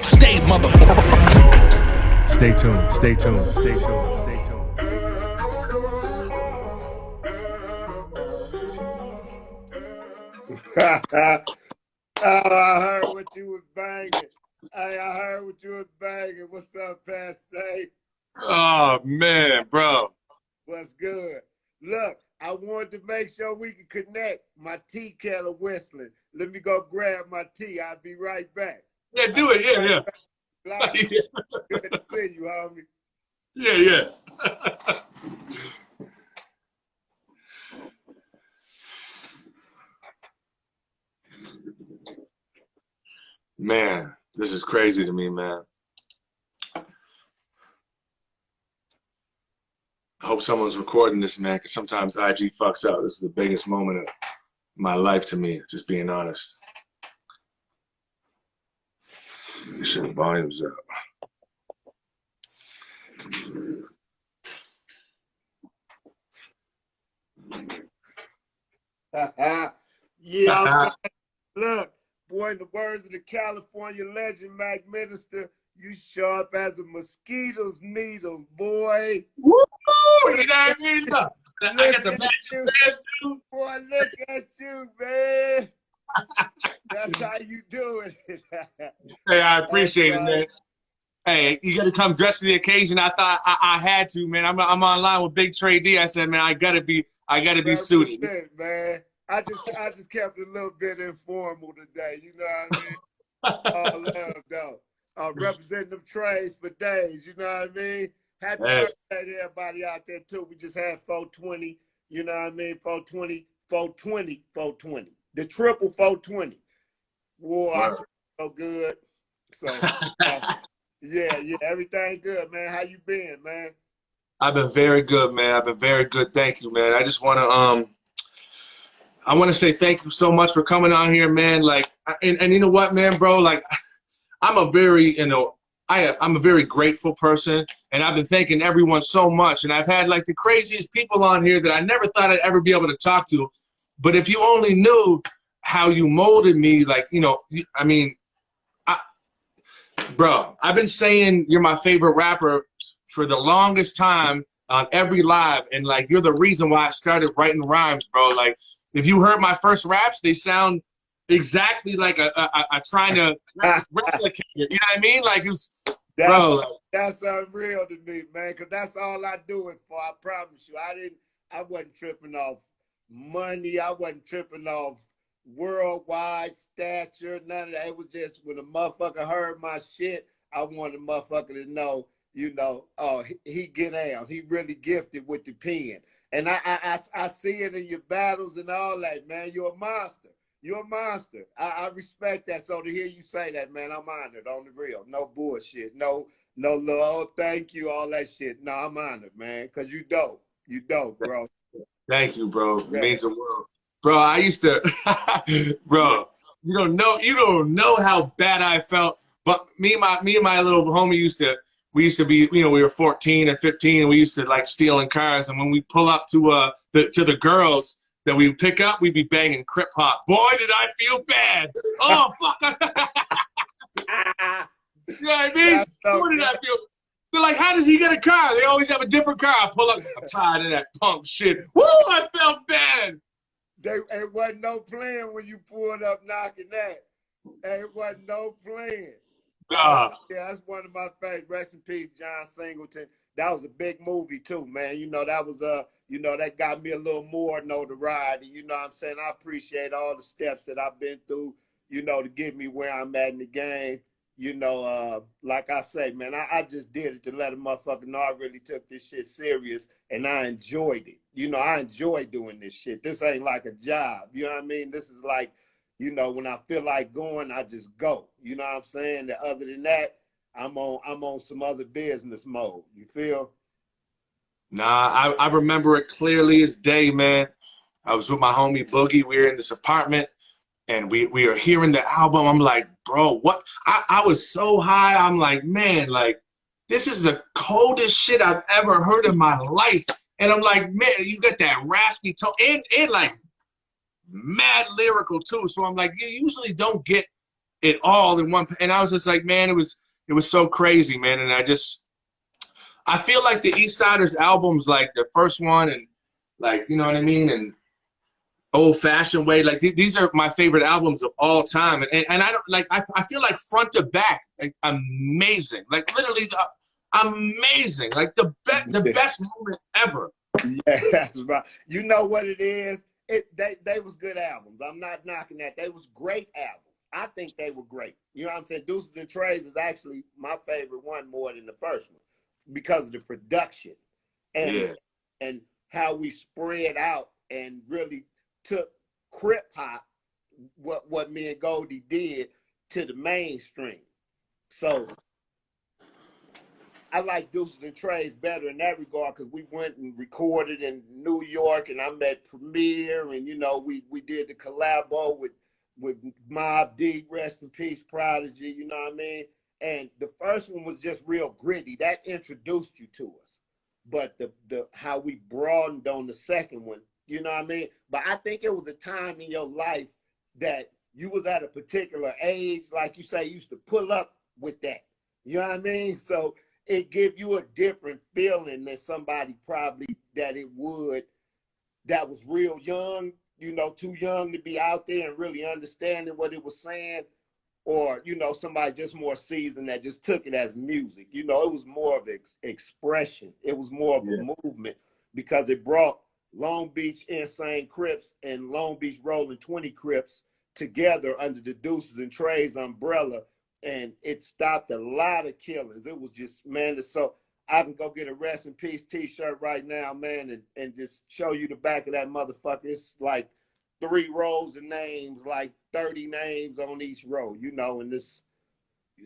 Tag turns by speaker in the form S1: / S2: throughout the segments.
S1: Stay, motherfucker.
S2: Stay tuned, stay tuned, stay tuned, stay tuned.
S3: I heard what you was banging. Hey, I heard what you was banging. What's up, PatStay?
S4: Oh, man, bro.
S3: What's good? Look, I wanted to make sure we could connect. My tea kettle whistling. Let me go grab my tea. I'll be right back.
S4: Yeah, do it. Yeah.
S3: Good to see you, homie.
S4: Yeah. Man, this is crazy to me, man. I hope someone's recording this, man, because sometimes IG fucks up. This is the biggest moment of my life to me, just being honest. This shit volume's up.
S3: Yeah, look, boy, in the words of the California legend, Mac Minister, you sharp as a mosquito's needle, boy.
S4: Woo! You know what I mean? Look, I got the match too.
S3: Boy, look at you, man. That's how you do it.
S4: Hey, I appreciate it, man. Hey, you got to come dressed to the occasion. I thought I had to, man. I'm online with Big Tray Deee. I said, man, I gotta be suited,
S3: man. I just kept it a little bit informal today. You know what I mean? All love though. Representing them trays for days. You know what I mean? Happy birthday to everybody out there too. We just had 420. You know what I mean? 420. The triple 420. Whoa, I feel so good. So. Yeah, everything good, man. How you been, man?
S4: I've been very good, man. I've been very good. Thank you, man. I just want to say thank you so much for coming on here, man. Like, and you know what, man, bro? Like, I'm a very, I'm a very grateful person, and I've been thanking everyone so much. And I've had like the craziest people on here that I never thought I'd ever be able to talk to. But if you only knew how you molded me, like, I mean. Bro, I've been saying you're my favorite rapper for the longest time on every live, and like you're the reason why I started writing rhymes, bro. Like if you heard my first raps, they sound exactly like a trying to replicate it. You know what I mean? Like
S3: that's unreal to me, man. Cause that's all I do it for. I promise you. I wasn't tripping off money. I wasn't tripping off worldwide stature, none of that. It was just when a motherfucker heard my shit, I wanted a motherfucker to know, oh, he get down. He really gifted with the pen. And I see it in your battles and all that, man. You're a monster. You're a monster. I respect that. So to hear you say that, man, I'm honored on the real. No bullshit. No love, thank you, all that shit. No, I'm honored, man, because you dope. You dope, bro.
S4: Thank you, bro. It means the world. Bro, I used to, bro, you don't know how bad I felt. But me and my little homie we used to be, we were 14 and 15, and we used to like stealing cars. And when we pull up to the girls that we would pick up, we'd be banging Crip Hop. Boy, did I feel bad. Oh, fuck. You know what I mean? Boy, did I feel. They're like, how does he get a car? They always have a different car. I pull up, I'm tired of that punk shit. Woo, I felt bad.
S3: It wasn't no playing when you pulled up knocking that. It wasn't no playing. Yeah, that's one of my favorites. Rest in peace, John Singleton. That was a big movie too, man. That was that got me a little more notoriety. You know what I'm saying? I appreciate all the steps that I've been through, to get me where I'm at in the game. Like I say, man, I just did it to let a motherfucker know I really took this shit serious and I enjoyed it. I enjoy doing this shit. This ain't like a job. You know what I mean? This is like, when I feel like going, I just go. You know what I'm saying? And other than that, I'm on some other business mode. You feel?
S4: Nah, I remember it clearly as day, man. I was with my homie Boogie. We were in this apartment. And we are hearing the album. I'm like, bro, what? I was so high. I'm like, man, like, this is the coldest shit I've ever heard in my life. And I'm like, man, you got that raspy tone and like mad lyrical too. So I'm like, you usually don't get it all in one. And I was just like, man, it was so crazy, man. And I feel like the Eastsidaz albums, like the first one, and like, you know what I mean, and Old Fashioned Way, like these are my favorite albums of all time. And I don't like, I feel like front to back, like, amazing, like literally amazing, like the best moment ever.
S3: Yeah, that's right. You know what it is? They was good albums. I'm not knocking that. They was great albums. I think they were great. You know what I'm saying? Deuces and Trays is actually my favorite one more than the first one because of the production and how we spread out and really took Crip Hop, what me and Goldie did, to the mainstream. So I like Deuces and Trays better in that regard because we went and recorded in New York, and I met Premier, and you know we did the collabo with Mobb Deep, rest in peace, Prodigy. You know what I mean? And the first one was just real gritty. That introduced you to us, but the how we broadened on the second one. You know what I mean? But I think it was a time in your life that you was at a particular age, like you say, you used to pull up with that. You know what I mean? So it give you a different feeling than somebody probably that was real young, you know, too young to be out there and really understanding what it was saying, or, you know, somebody just more seasoned that just took it as music. You know, it was more of expression. It was more of a movement because it brought Long Beach Insane Crips and Long Beach Rolling 20 Crips together under the Deuces and Trays umbrella, and it stopped a lot of killings. It was just, man, so I can go get a rest in peace t-shirt right now, man, and just show you the back of that motherfucker. It's like 3 rows of names, like 30 names on each row, you know, and this,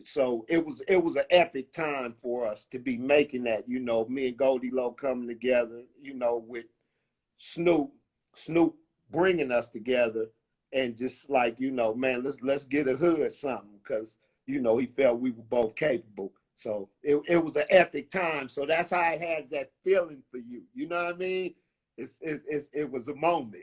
S3: so it was an epic time for us to be making that, you know, me and Goldie Low coming together, you know, with Snoop bringing us together, and just like, you know, man, let's get a hood something, because, you know, he felt we were both capable. So it was an epic time. So that's how it has that feeling for you. You know what I mean? It was a moment.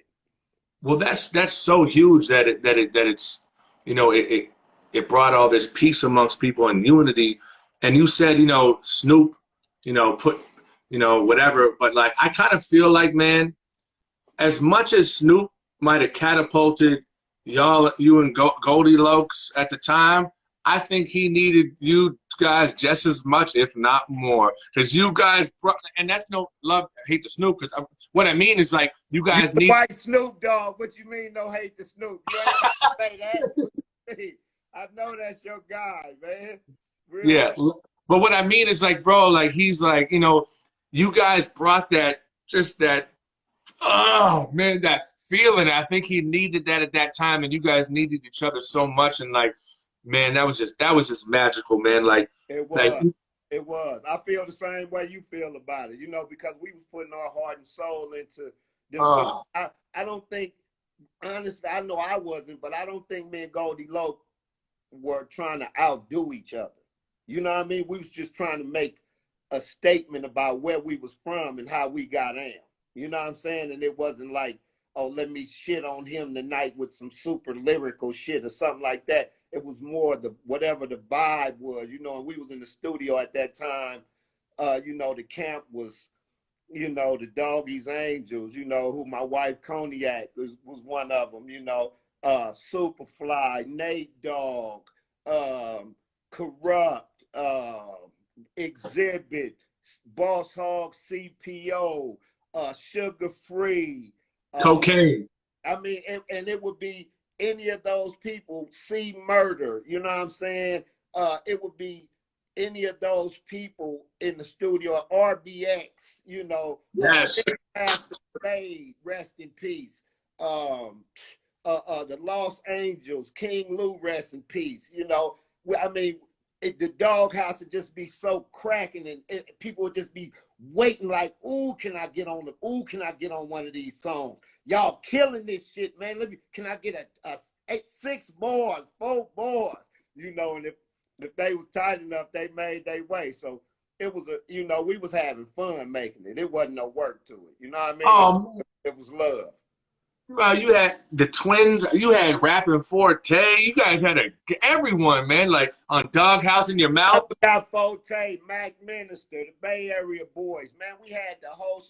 S4: Well, that's so huge that it's, you know, it brought all this peace amongst people and unity. And you said, you know, Snoop, you know, put, you know, whatever, but like I kind of feel like, man, as much as Snoop might have catapulted you and Goldie Lokes at the time, I think he needed you guys just as much, if not more, because you guys brought, and that's no love, hate to Snoop, because what I mean is like you guys need
S3: white Snoop Dogg. What you mean no hate to Snoop? You ain't got to say that. I know that's your guy, man. Really?
S4: Yeah, but what I mean is like, bro, like he's like, you know, you guys brought that, just that, oh man, that feeling. I think he needed that at that time, and you guys needed each other so much, and like, man, that was just magical, man. Like
S3: it was.
S4: Like,
S3: it was. I feel the same way you feel about it, you know, because we was putting our heart and soul into them. I don't think, honestly, I know I wasn't, but I don't think me and Goldie Low were trying to outdo each other. You know what I mean? We was just trying to make a statement about where we was from and how we got in. You know what I'm saying? And it wasn't like, oh, let me shit on him tonight with some super lyrical shit or something like that. It was more whatever the vibe was, you know, and we was in the studio at that time. You know, the camp was, you know, the Doggies Angels, you know, who my wife Cognac was one of them, you know, Superfly, Nate Dogg, Corrupt, Exhibit, Boss Hog, CPO, Sugar Free,
S4: cocaine.
S3: I mean, and it would be any of those people, C Murder, you know what I'm saying? It would be any of those people in the studio, RBX, you know,
S4: Yes.
S3: Pastor Spade, rest in peace. The Los Angeles, King Lou, rest in peace. You know, I mean, the Doghouse would just be so cracking, and people would just be waiting like, ooh, can I get on one of these songs? Y'all killing this shit, man. Can I get a 6 bars, 4 bars? You know, and if they was tight enough, they made their way. So it was you know, we was having fun making it. It wasn't no work to it. You know what I mean? It was love.
S4: You had the Twins. You had Rapping Forte. You guys had everyone, man. Like on Doghouse in Your
S3: I
S4: Mouth.
S3: forgot Forte, Mac Minister, the Bay Area boys. Man, we had the whole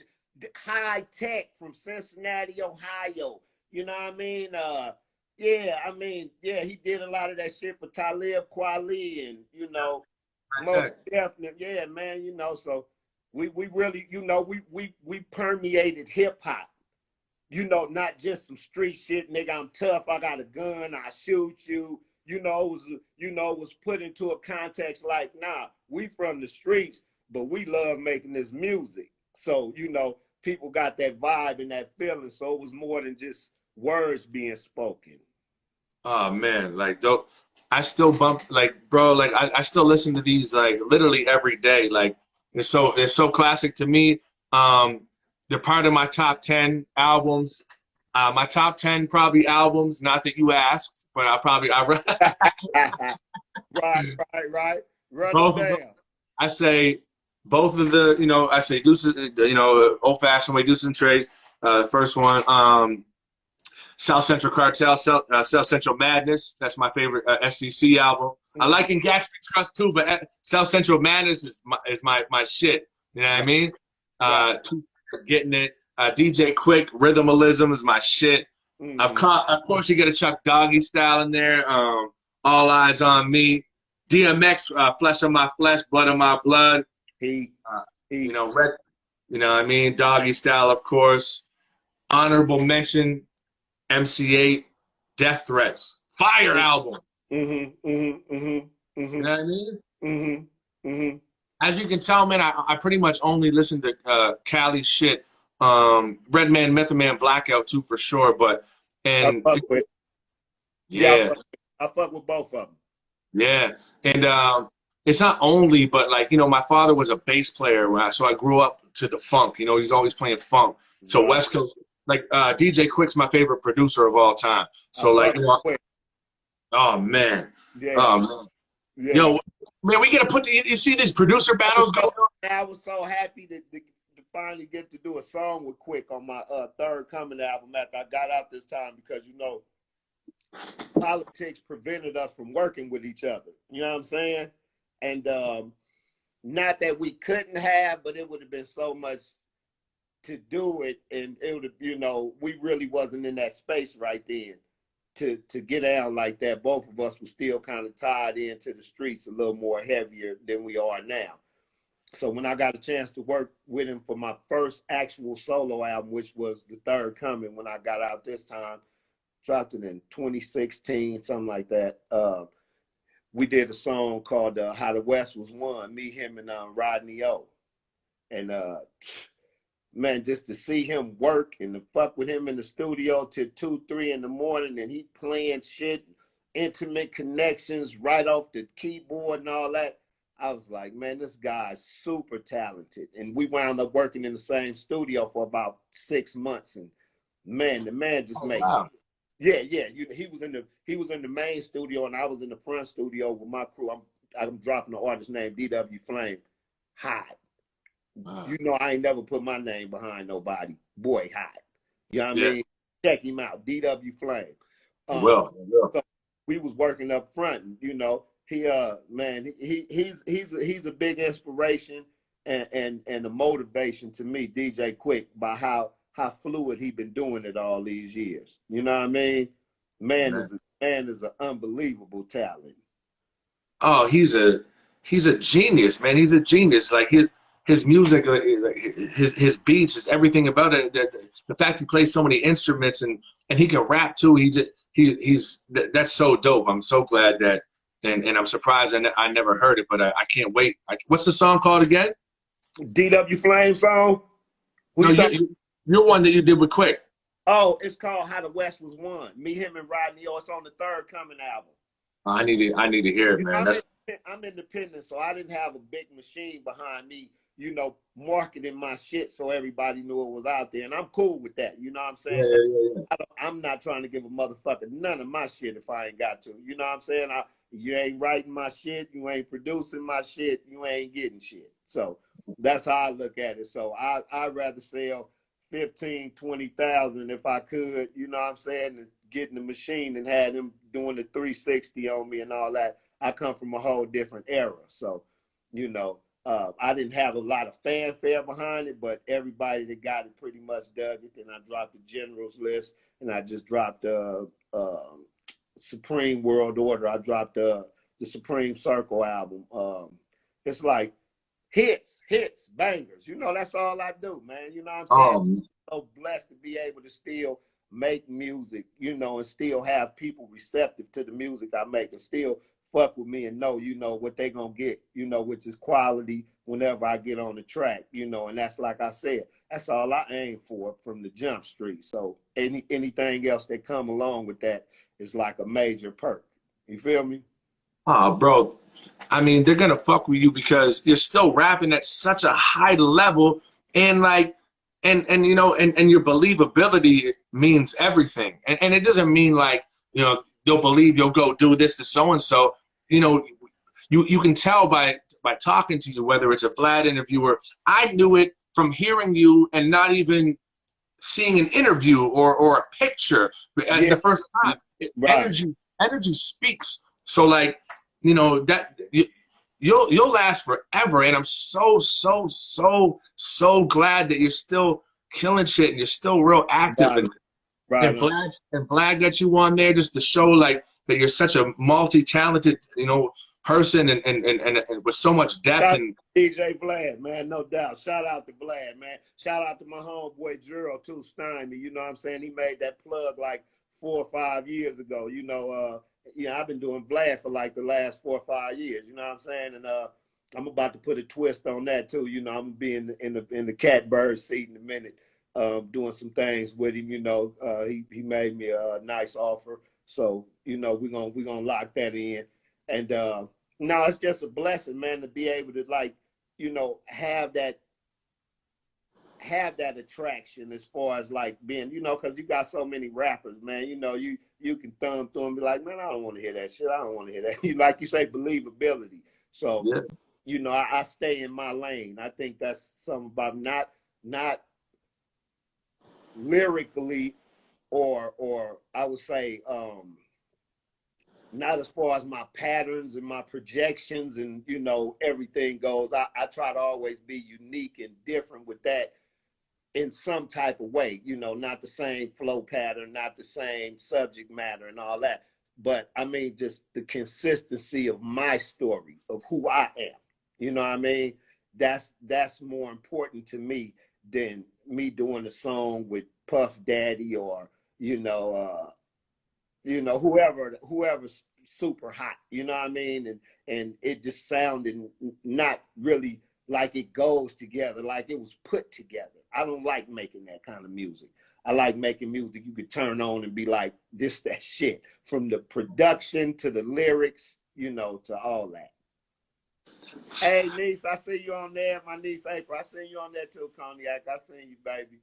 S3: High Tech from Cincinnati, Ohio. You know what I mean? Yeah, I mean, yeah, he did a lot of that shit for Talib Kweli and, you know, most definitely, yeah, man, you know, so we really, you know, we permeated hip hop. You know, not just some street shit, nigga, I'm tough, I got a gun, I shoot you. You know, it was put into a context like, nah, we from the streets, but we love making this music. So, you know, people got that vibe and that feeling. So it was more than just words being spoken.
S4: Oh man, like though I still bump like bro, like I still listen to these like literally every day. Like it's so classic to me. They're part of my top 10 albums. My top 10 probably albums, not that you asked, but
S3: Right. Run them
S4: both of
S3: down.
S4: them. I say both of the, you know, I say Deuces, you know, old fashioned way, Deuces and Trays. First one, South Central Cartel, South Central Madness. That's my favorite SCC album. I like In Gatsby Trust too, but South Central Madness is my shit. You know what I mean? Getting it. DJ Quik, Rhythmalism is my shit. Of course, you get a Chuck Doggy style in there. All Eyes on Me. DMX, Flesh of My Flesh, Blood of My Blood. You know, Red. You know what I mean? Doggy style, of course. Honorable mention. MC8, Death Threats, Fire album. You know what I mean? As you can tell, man, I pretty much only listen to Cali shit. Redman, Method Man, Blackout too for sure. But and
S3: I fuck with.
S4: yeah,
S3: I fuck with both of them.
S4: Yeah, and it's not only, but like you know, my father was a bass player, so I grew up to the funk. You know, he's always playing funk. So West Coast. Like DJ Quik's my favorite producer of all time. So like, oh man, yo, man, we gotta put you see these producer battles going on.
S3: I was so happy to finally get to do a song with Quik on my Third Coming album after I got out this time because you know politics prevented us from working with each other. You know what I'm saying? And not that we couldn't have, but it would have been so much to do it, and it would have, you know, we really wasn't in that space right then to get down like that. Both of us were still kind of tied into the streets a little more heavier than we are now. So when I got a chance to work with him for my first actual solo album, which was The Third Coming, when I got out this time, dropped it in 2016, something like that. We did a song called How the West Was Won, me, him, and Rodney O. And man, just to see him work and to fuck with him in the studio till 2, 3 in the morning and he playing shit, intimate connections right off the keyboard and all that. I was like, man, this guy's super talented. And we wound up working in the same studio for about 6 months. And man, the man just made it. Yeah. He was in the main studio and I was in the front studio with my crew. I'm dropping the artist name, DW Flame. Hot. You know, I ain't never put my name behind nobody. Boy, hot. You know what I mean? Check him out, DW Flame. So we was working up front, and, you know, he man, he's a big inspiration and a motivation to me, DJ Quik, by how fluid he been doing it all these years. You know what I mean? Man is an unbelievable talent.
S4: Oh, he's a genius, man. He's a genius. Like his music, his beats, his everything about it. The fact he plays so many instruments and he can rap too. That's so dope. I'm so glad that, and I'm surprised I never heard it, but I can't wait. What's the song called again?
S3: DW Flame song.
S4: Your one that you did with Quik.
S3: Oh, it's called How the West Was Won. Me, him, and Rodney O. It's on the Third Coming album.
S4: I need to hear it, man.
S3: I'm independent, so I didn't have a big machine behind me, you know, marketing my shit so everybody knew it was out there. And I'm cool with that. You know what I'm saying? I'm not trying to give a motherfucker none of my shit if I ain't got to. You know what I'm saying? You ain't writing my shit. You ain't producing my shit. You ain't getting shit. So that's how I look at it. So I'd rather sell 15, 20,000 if I could, you know what I'm saying, and getting the machine and had them doing the 360 on me and all that. I come from a whole different era. So, you know, I didn't have a lot of fanfare behind it, but everybody that got it pretty much dug it. And I dropped the Generals List, and I just dropped Supreme World Order. I dropped the Supreme Circle album. It's like hits, bangers. You know, that's all I do, man. You know what I'm saying? I'm so blessed to be able to still make music, you know, and still have people receptive to the music I make and still fuck with me and know, you know, what they gonna get, you know, which is quality whenever I get on the track, you know, and that's, like I said, that's all I aim for from the jump street. So anything else that come along with that is like a major perk. You feel me?
S4: Oh, bro. I mean, they're gonna fuck with you because you're still rapping at such a high level, and like, and you know, and your believability means everything. And it doesn't mean like, you know, they'll believe you'll go do this to so and so. You know, you can tell by talking to you, whether it's a Vlad interviewer. I knew it from hearing you and not even seeing an interview or a picture as the first time.
S3: Right.
S4: Energy speaks. So like, you know, that you'll last forever, and I'm so glad that you're still killing shit and you're still real active.
S3: Right.
S4: And Vlad got you on there just to show like that you're such a multi-talented, you know, person and with so much depth. And
S3: DJ Vlad, man, no doubt. Shout out to Vlad, man. Shout out to my homeboy Zero too, Steiny. You know what I'm saying? He made that plug like 4 or 5 years ago. You know, I've been doing Vlad for like the last 4 or 5 years. You know what I'm saying? And I'm about to put a twist on that too. You know, I'm gonna be in the catbird seat in a minute, doing some things with him. You know, he made me a nice offer, so you know we're gonna lock that in. And no, it's just a blessing, man, to be able to, like, you know, have that attraction as far as like being, you know, because you got so many rappers, man. You know, you can thumb through and be like, man, I don't want to hear that shit. I don't want to hear that. Like you say, believability. So, yeah. You know, I stay in my lane. I think that's something about not lyrically or I would say not as far as my patterns and my projections and, you know, everything goes. I try to always be unique and different with that in some type of way, you know, not the same flow pattern, not the same subject matter and all that. But I mean, just the consistency of my story, of who I am. You know what I mean? That's more important to me than me doing a song with Puff Daddy or, whoever's super hot, you know what I mean? And it just sounded not really like it goes together, like it was put together. I don't like making that kind of music. I like making music you could turn on and be like, this, that shit. From the production to the lyrics, you know, to all that. Hey, niece, I see you on there. My niece, April, I see you on there too, Cognac. I seen you, baby.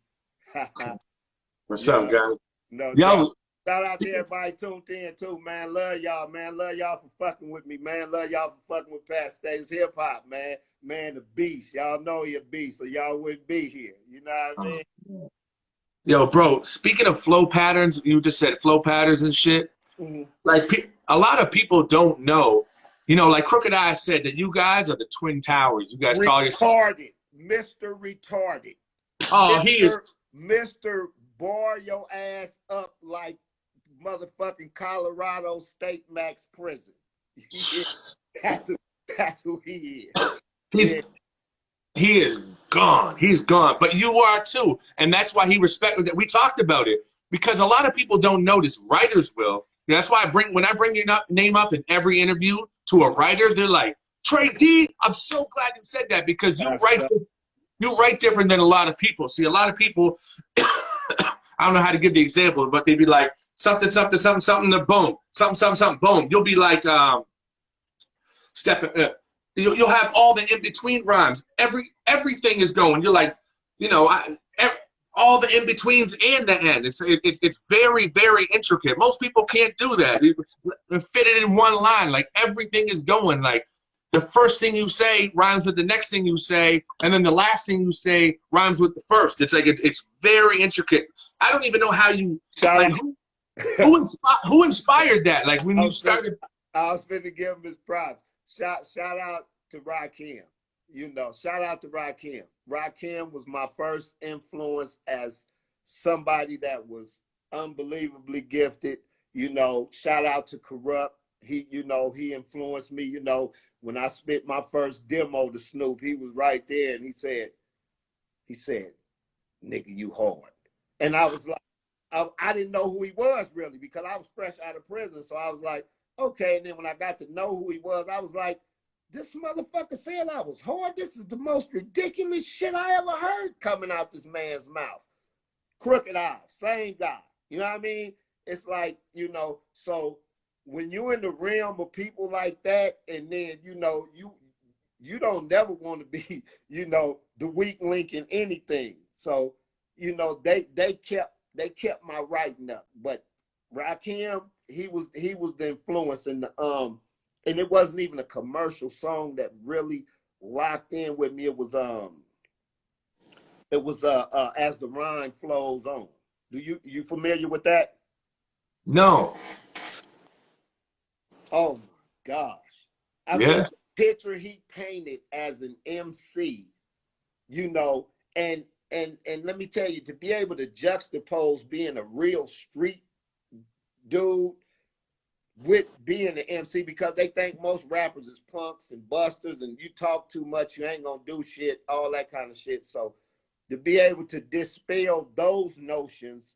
S4: What's up, guys?
S3: No doubt. Shout out to everybody tuned in too, man. Love y'all, man. Love y'all for fucking with me, man. Love y'all for fucking with PatStay's hip hop, man. Man, the beast. Y'all know he a beast, so y'all wouldn't be here. You know what I mean?
S4: Yo, bro, speaking of flow patterns, you just said flow patterns and shit. Mm-hmm. Like, a lot of people don't know, you know, like Crooked Eye said that you guys are the Twin Towers. You guys call yourself
S3: retarded, Mr. Retarded.
S4: Oh, he is
S3: Mr. Bar your ass up like motherfucking Colorado State Max Prison. That's who he is.
S4: He is gone. He's gone. But you are too. And that's why he respected that. We talked about it because a lot of people don't notice. Writers will. That's why when I bring your name up in every interview to a writer, they're like, Tray Deee, I'm so glad you said that because you write different than a lot of people. See, a lot of people, I don't know how to give the example, but they'd be like, something, something, something, something, boom. Something, something, something, boom. You'll be like, you'll have all the in-between rhymes. Everything is going. You're like, you know, all the in-betweens and the end. It's very, very intricate. Most people can't do that. Fit it in one line. Like, everything is going. Like, the first thing you say rhymes with the next thing you say, and then the last thing you say rhymes with the first. It's like it's very intricate. I don't even know how you like who inspired that? Like when you started.
S3: I was finna give him his props. Shout out to Rakim. You know, shout out to Rakim. Rakim was my first influence as somebody that was unbelievably gifted. You know, shout out to Corrupt. He, you know, he influenced me. You know, when I spit my first demo to Snoop, he was right there, and he said, "Nigga, you hard." And I was like, I didn't know who he was really because I was fresh out of prison. So I was like, okay. And then when I got to know who he was, I was like, this motherfucker said I was hard. This is the most ridiculous shit I ever heard coming out this man's mouth. Crooked Eyes, same guy. You know what I mean? It's like, you know, so when you're in the realm of people like that, and then, you know, you don't never want to be, you know, the weak link in anything. So, you know, they kept my writing up. But Rakim, he was the influence in the and it wasn't even a commercial song that really locked in with me. It was As the Rhyme Flows On. You familiar with that?
S4: No.
S3: Oh my gosh. I mean, the picture he painted as an MC, you know, and let me tell you, to be able to juxtapose being a real street dude with being an MC, because they think most rappers is punks and busters and you talk too much, you ain't gonna do shit, all that kind of shit. So to be able to dispel those notions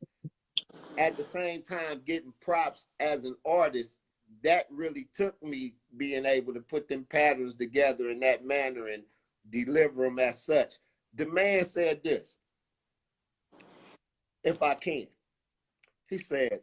S3: at the same time getting props as an artist, that really took me being able to put them patterns together in that manner and deliver them as such. The man said this, if I can. He said,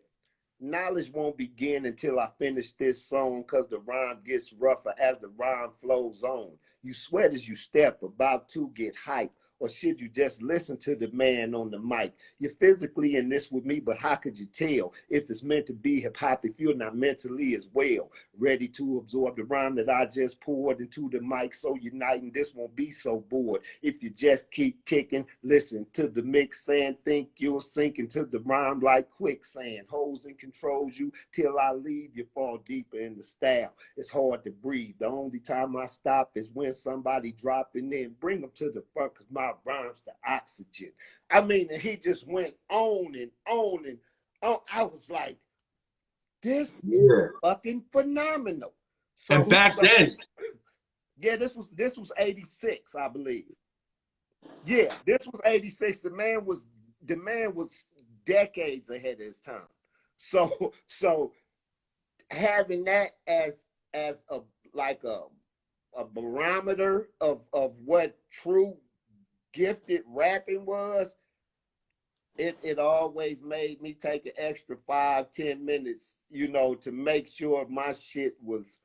S3: knowledge won't begin until I finish this song, because the rhyme gets rougher as the rhyme flows on. You sweat as you step, about to get hyped. Or should you just listen to the man on the mic? You're physically in this with me, but how could you tell if it's meant to be hip-hop if you're not mentally as well? Ready to absorb the rhyme that I just poured into the mic, so uniting this won't be so bored. If you just keep kicking, listen to the mix and think you'll sink into the rhyme like quicksand. Holds and controls you till I leave, you fall deeper in the style. It's hard to breathe. The only time I stop is when somebody dropping in. Bring them to the front, because my rhymes the oxygen. I mean, and he just went on and on and on. I was like, this is fucking phenomenal. So,
S4: and back then,
S3: yeah, this was 86, I believe. Yeah, this was 86. The man was decades ahead of his time. So having that as a barometer of what true gifted rapping was, it always made me take an extra 5-10 minutes, you know, to make sure my shit was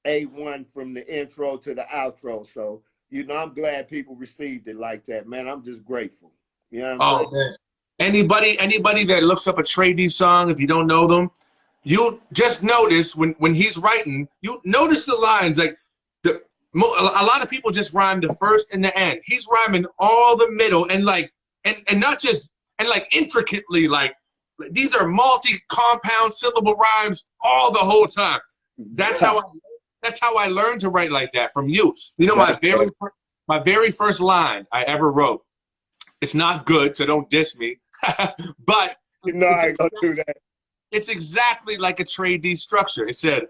S3: A1 from the intro to the outro. So, you know, I'm glad people received it like that, man. I'm just grateful. You know what I'm saying?
S4: Man. Anybody that looks up a Tray Deee song, if you don't know them, you just notice when he's writing, you notice the lines. Like a lot of people just rhyme the first and the end. He's rhyming all the middle and like and not just and like intricately, like these are multi-compound syllable rhymes all the whole time. That's how I learned to write like that from you. You know, my very first line I ever wrote. It's not good, so don't diss me. But
S3: you know I ain't gonna do that.
S4: It's exactly like a Tray Deee structure. It said,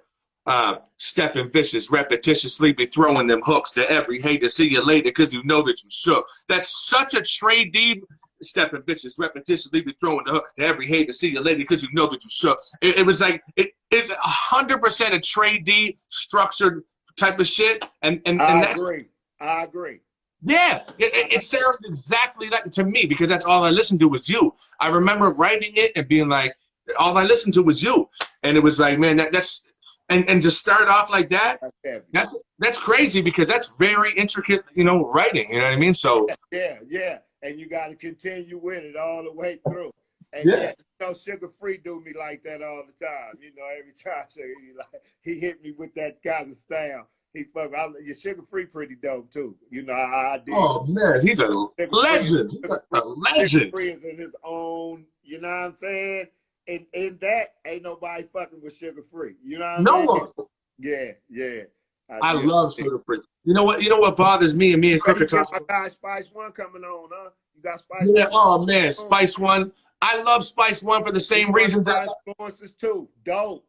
S4: stepping vicious, repetitiously be throwing them hooks to every hater. See you later, because you know that you shook. That's such a Tray Deee. Stepping vicious, repetitiously be throwing the hook to every hater. See you later, because you know that you shook. It was like it's 100% a Tray Deee structured type of shit. And
S3: I agree.
S4: Yeah, it sounds exactly like to me, because that's all I listened to was you. I remember writing it and being like, all I listened to was you, and it was like, man, that's and to start off like that, that's crazy, because that's very intricate, you know, writing. You know what I mean? So
S3: yeah, and you got to continue with it all the way through. And you know, Sugar Free do me like that all the time. You know, every time he hit me with that kind of style. He fuck. Your Sugar Free pretty dope too. You know, I did.
S4: Oh man, he's a legend. A legend.
S3: Sugar Free is in his own. You know what I'm saying? And in that, ain't nobody fucking with Sugar Free. You know what I mean?
S4: No one.
S3: Yeah, yeah.
S4: I love Sugar Free. You know what? You know what bothers me and Crooked talk.
S3: My guy Spice One coming on, huh? You got Spice
S4: Yeah.
S3: One.
S4: Oh man, Spice One. I love Spice One for the same reasons.
S3: Influences too. Dope.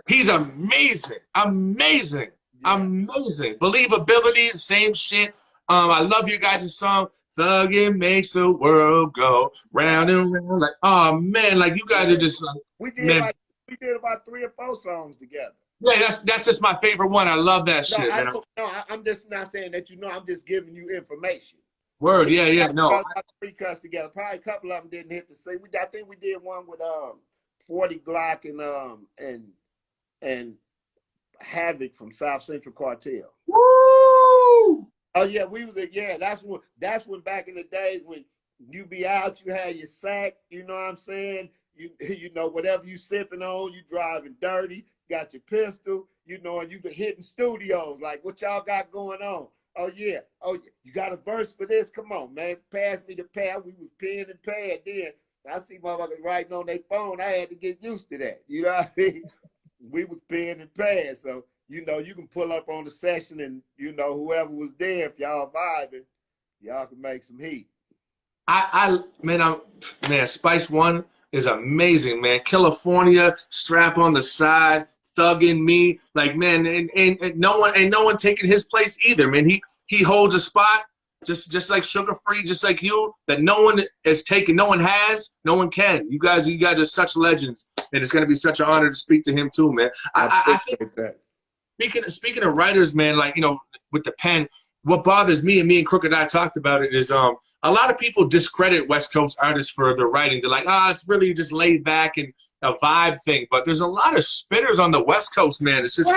S4: He's amazing. Amazing. Yeah. Amazing. Believability, same shit. I love your guys' song. Thuggin' makes the world go round and round. Like, oh man, like you guys are just like
S3: we did about 3 or 4 songs together.
S4: Yeah, that's just my favorite one. I love that shit, man.
S3: I'm just not saying that I'm just giving you information.
S4: Word, yeah, no.
S3: About 3 cuts together. Probably a couple of them didn't hit the same. I think we did one with 40 Glock and Havoc from South Central Cartel.
S4: Woo!
S3: Oh yeah, that's when back in the days when you be out, you had your sack, you know what I'm saying? You know, whatever you sipping on, you driving dirty, got your pistol, you know, and you been hitting studios, like what y'all got going on? Oh yeah, you got a verse for this? Come on, man, pass me the pad. We was pen and pad then. I see motherfuckers writing on their phone. I had to get used to that. You know what I mean? We was pen and pad, so you know, you can pull up on the session and, you know, whoever was there, if y'all vibing, y'all can make some heat.
S4: Man, Spice One is amazing, man. California, strap on the side, thugging me. Like, man, and no one taking his place either, man. He holds a spot just like Sugar Free, just like you, that no one has taken, no one has, no one can. You guys are such legends, and it's gonna be such an honor to speak to him too, man. I think that. Speaking of writers, man, like, you know, with the pen, what bothers me and Crooked I talked about it is a lot of people discredit West Coast artists for their writing. They're like, it's really just laid back and a vibe thing. But there's a lot of spitters on the West Coast, man. It's just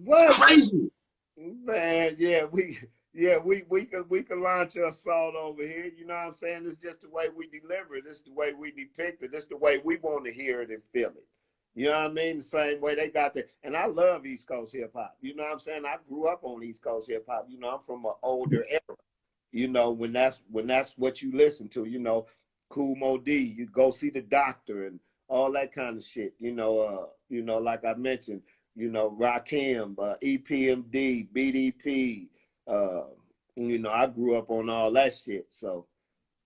S3: what?
S4: Crazy.
S3: Man, we can launch an assault over here. You know what I'm saying? It's just the way we deliver it. It's the way we depict it. It's the way we want to hear it and feel it. You know what I mean? The same way they got that. And I love East Coast hip hop. You know what I'm saying? I grew up on East Coast hip hop. You know, I'm from an older era. You know, when that's what you listen to, you know, Kool Moe Dee, you go see the doctor and all that kind of shit. You know, like I mentioned, you know, Rakim, EPMD, BDP. You know, I grew up on all that shit. So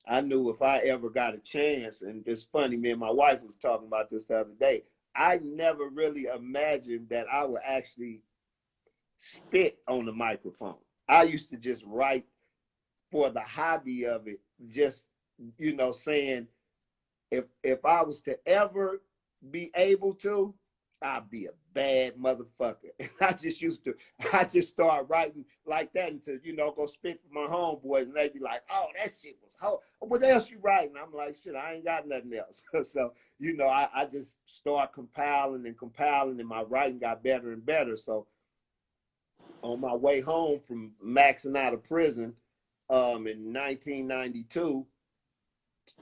S3: I knew if I ever got a chance, and it's funny, me and my wife was talking about this the other day, I never really imagined that I would actually spit on the microphone. I used to just write for the hobby of it, just, you know, saying if I was to ever be able to, I'd be a bad motherfucker. And I just started writing like that until, you know, go spit for my homeboys and they'd be like, oh, that shit was hard. What else you writing? I'm like, shit, I ain't got nothing else. So, you know, I just started compiling and my writing got better and better. So on my way home from maxing out of prison in 1992,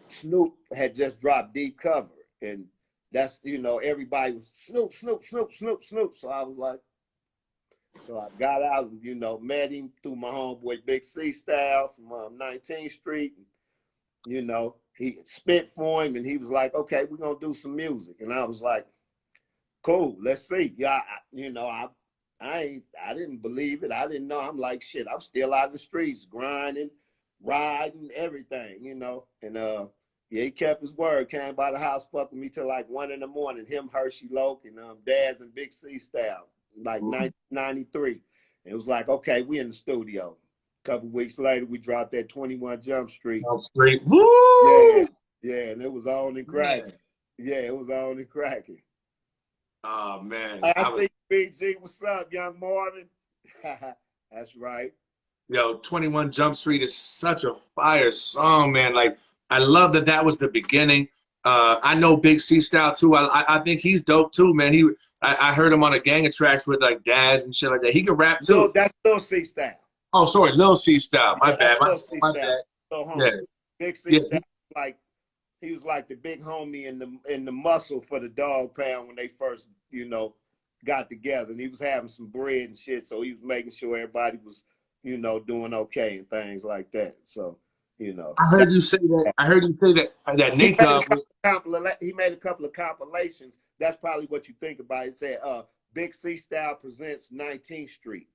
S3: Snoop had just dropped Deep Cover, and that's, you know, everybody was Snoop. So I was like, so I got out and, you know, met him through my homeboy Big C Style from 19th Street. And, you know, he spit for him and he was like, okay, we're going to do some music. And I was like, cool, let's see. Yeah, I didn't believe it. I didn't know. I'm like, shit, I'm still out in the streets grinding, riding, everything, you know. And yeah, he kept his word. Came by the house fucking me till like 1 in the morning. Him, Hershey Loke, and Daz and Big C Style, like 1993. And it was like, okay, we in the studio. A couple weeks later, we dropped that 21 Jump Street.
S4: Woo!
S3: Yeah, and it was on and cracking. Yeah, it was on and cracking.
S4: Oh man,
S3: I see BG. What's up, young Marvin? That's right.
S4: Yo, 21 Jump Street is such a fire song, man. Like, I love that was the beginning. I know Big C Style too. I think he's dope too, man. I heard him on a gang of tracks with like Daz and shit like that. He can rap too.
S3: No, that's Lil C Style.
S4: Oh, sorry, Lil C Style. My bad. My bad.
S3: So,
S4: yeah.
S3: Big C Style, like he was like the big homie in the muscle for the Dog Pound when they first, you know, got together. And he was having some bread and shit, so he was making sure everybody was, you know, doing okay and things like that. So, you know,
S4: I heard you say that. I heard you say that Nate Dogg.
S3: He made a couple of compilations. That's probably what you think about. It said, Big C Style presents 19th Street.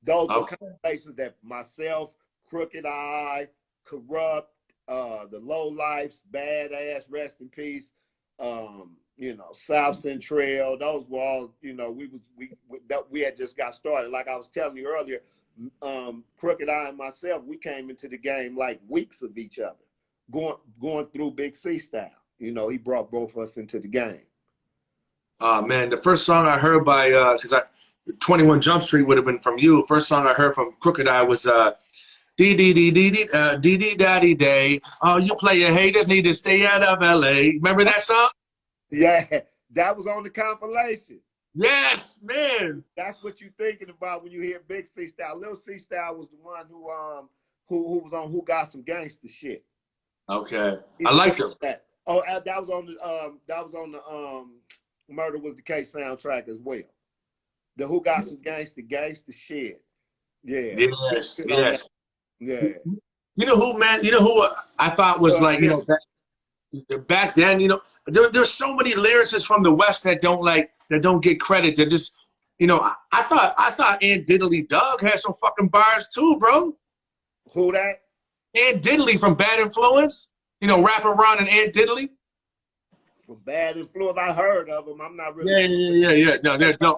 S3: Those were compilations that myself, Crooked Eye, Corrupt, the Low Lifes, Badass, Rest in Peace, you know, South Central. Those were all, you know, we had just got started. Like I was telling you earlier, Crooked Eye and myself, we came into the game like weeks of each other, going through Big C Style. You know, he brought both of us into the game.
S4: Man, the first song I heard by 21 Jump Street would have been from you. First song I heard from Crooked Eye was Dee Dee Dee Dee Dee Dee Dee Daddy Day. Oh, you player haters need to stay out of LA. Remember that song?
S3: Yeah, that was on the compilation.
S4: Yes, man.
S3: That's what you're thinking about when you hear Big C Style. Lil C Style was the one who was on Who Got Some Gangsta Shit.
S4: Okay, I like him.
S3: That. Oh, that was on the Murder Was the Case soundtrack as well. The Who Got Some Gangsta Shit. Yeah.
S4: Yes, yes.
S3: Yeah.
S4: You know who, man? You know who I thought was like, you know, back then, you know, there's so many lyricists from the West that don't get credit. They're just, you know, I thought Aunt Diddley Doug had some fucking bars too, bro.
S3: Who that?
S4: Aunt Diddley from Bad Influence. You know, Rapper Ron and Aunt Diddley.
S3: From Bad Influence, I heard of them. I'm not really.
S4: Yeah. No, there's no.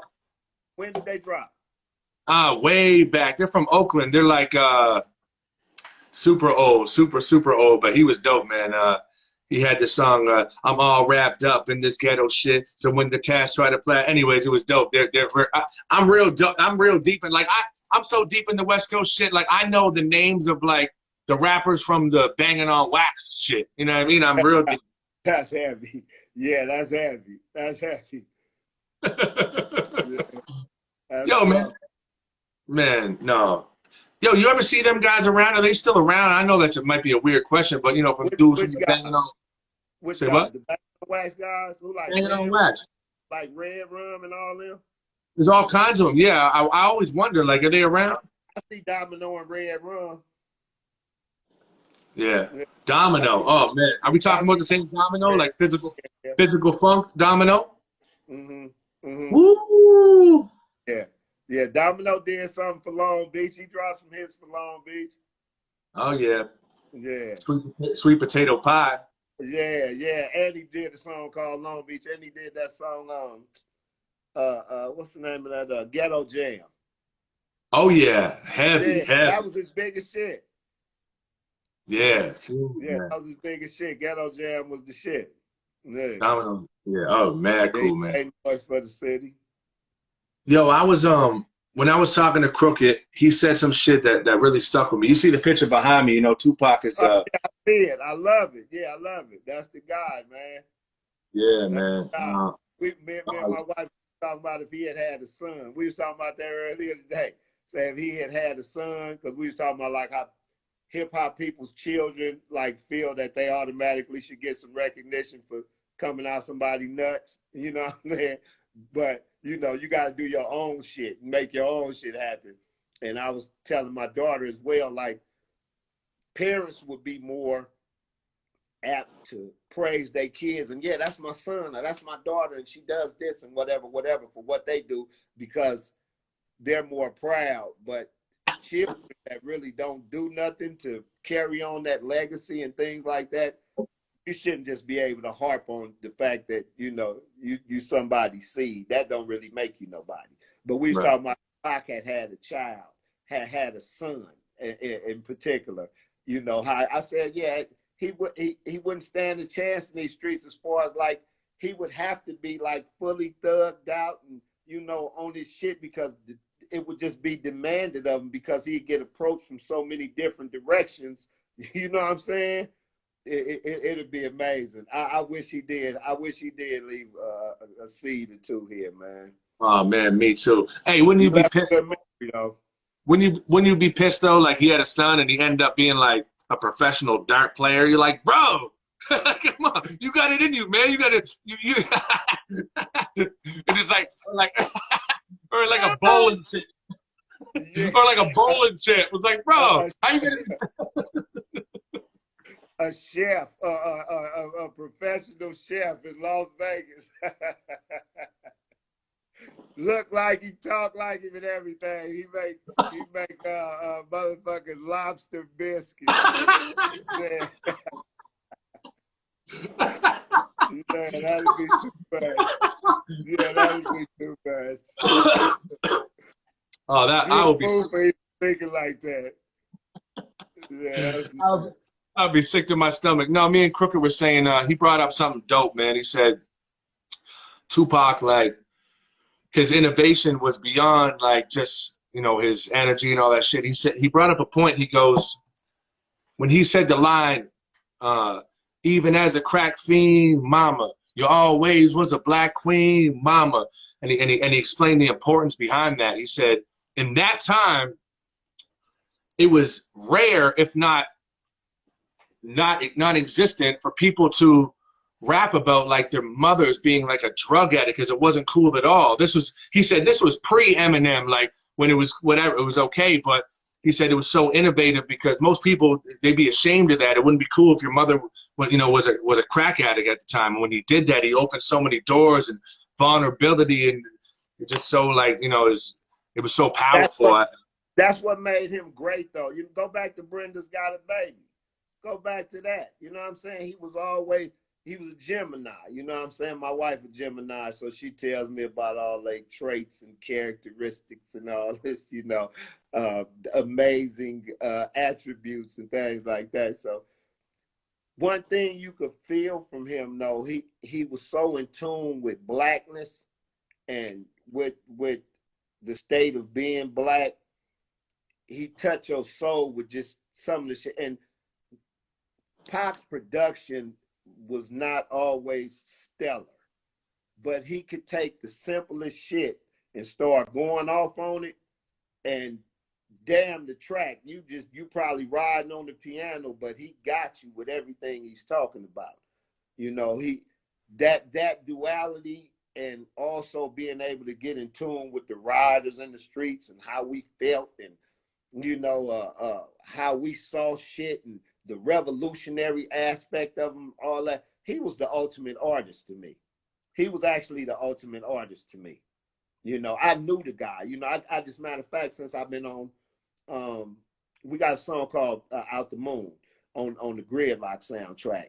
S3: When did they drop?
S4: Way back. They're from Oakland. They're like super old, super old. But he was dope, man. He had the song "I'm all wrapped up in this ghetto shit." So when the task try to fly, anyways, it was dope. I'm real deep in I'm so deep in the West Coast shit. Like I know the names of like the rappers from the Banging on Wax shit. You know what I mean? I'm real deep.
S3: That's heavy. Yeah, that's heavy. That's heavy. Yeah.
S4: Yo, man, no. Yo, you ever see them guys around? Are they still around? I know that might be a weird question, but you know, from dudes who's banging on.
S3: Which
S4: say
S3: guys?
S4: what?
S3: The Banging on Wax guys who like
S4: Banging on Wax.
S3: Like Red Rum and all them.
S4: There's all kinds of them. Yeah, I always wonder, like, are they around?
S3: I see Domino and Red Rum.
S4: Yeah. Domino. Oh man, are we talking about the same Domino, like physical funk Domino? Woo!
S3: Yeah. Domino did something for Long Beach. He dropped some hits for Long Beach.
S4: Oh yeah.
S3: Yeah.
S4: Sweet potato pie.
S3: Yeah. And he did a song called Long Beach, and he did that song what's the name of that? Ghetto Jam.
S4: Oh yeah, heavy.
S3: That was his biggest shit.
S4: Yeah,
S3: that was his biggest shit. Ghetto Jam was the shit. Yeah.
S4: Domino. Yeah. Oh, mad cool, man.
S3: Ain't much for the city.
S4: Yo, I was when I was talking to Crooked, he said some shit that really stuck with me. You see the picture behind me, you know, Tupac is
S3: yeah, I see it. I love it. Yeah, I love it. That's the guy, man.
S4: Yeah, man.
S3: Me and my wife were talking about if he had a son. We was talking about that earlier today. So if he had a son, because we was talking about like how hip-hop people's children like feel that they automatically should get some recognition for coming out somebody nuts, you know what I'm saying? But, you know, you got to do your own shit, make your own shit happen. And I was telling my daughter as well, like, parents would be more apt to praise their kids. And yeah, that's my son, or that's my daughter, and she does this and whatever, for what they do, because they're more proud. But children that really don't do nothing to carry on that legacy and things like that, you shouldn't just be able to harp on the fact that, you know, you somebody's seed. That don't really make you nobody. But we was talking about Pac had a child, had a son in particular. You know, how I said, yeah, he wouldn't stand a chance in these streets as far as like he would have to be like fully thugged out and, you know, on his shit, because it would just be demanded of him, because he'd get approached from so many different directions. You know what I'm saying? It'd be amazing. I wish he did. I wish he did leave a seed or two here, man.
S4: Oh man, me too. Hey, wouldn't you be pissed?
S3: You know?
S4: Wouldn't you be pissed though? Like he had a son and he ended up being like a professional dart player. You're like, bro, Come on, you got it in you, man. You got it. You. It's like or like a bowling chip.
S3: Yeah.
S4: Or like a bowling chip. It's like, bro, how you gonna?
S3: A chef, a professional chef in Las Vegas. Look like him, talk like him, and everything. He make motherfucking lobster biscuits. Yeah. Yeah, that'd be too much. Yeah, that'd be too much.
S4: Oh, that I would be.
S3: Thinking like that. Yeah,
S4: I'd be sick to my stomach. No, me and Crooked were saying he brought up something dope, man. He said Tupac, like, his innovation was beyond like just, you know, his energy and all that shit. He said, he brought up a point. He goes, when he said the line, even as a crack fiend, mama, you always was a black queen, mama. And he explained the importance behind that. He said, in that time, it was rare, if not non-existent, for people to rap about like their mothers being like a drug addict, because it wasn't cool at all. This was, he said, this was pre-Eminem, like when it was whatever, it was okay, but he said it was so innovative because most people, they'd be ashamed of that. It wouldn't be cool if your mother, you know, was a crack addict at the time. And when he did that, he opened so many doors and vulnerability, and it just so like, you know, it was so powerful.
S3: That's what made him great, though. You go back to Brenda's Got a Baby. Go back to that. You know what I'm saying? He was a Gemini. You know what I'm saying? My wife a Gemini, so she tells me about all like traits and characteristics and all this, you know, amazing attributes and things like that. So one thing you could feel from him, though, he was so in tune with blackness and with the state of being black. He touched your soul with just some of the shit. And Pac's production was not always stellar, but he could take the simplest shit and start going off on it, and damn the track, you probably riding on the piano, but he got you with everything he's talking about. You know, that duality, and also being able to get in tune with the riders in the streets and how we felt, and you know, how we saw shit, and the revolutionary aspect of him, all that. He was the ultimate artist to me. He was actually the ultimate artist to me. You know, I knew the guy. You know, I just, matter of fact, since I've been on, we got a song called Out the Moon on the Gridlock soundtrack.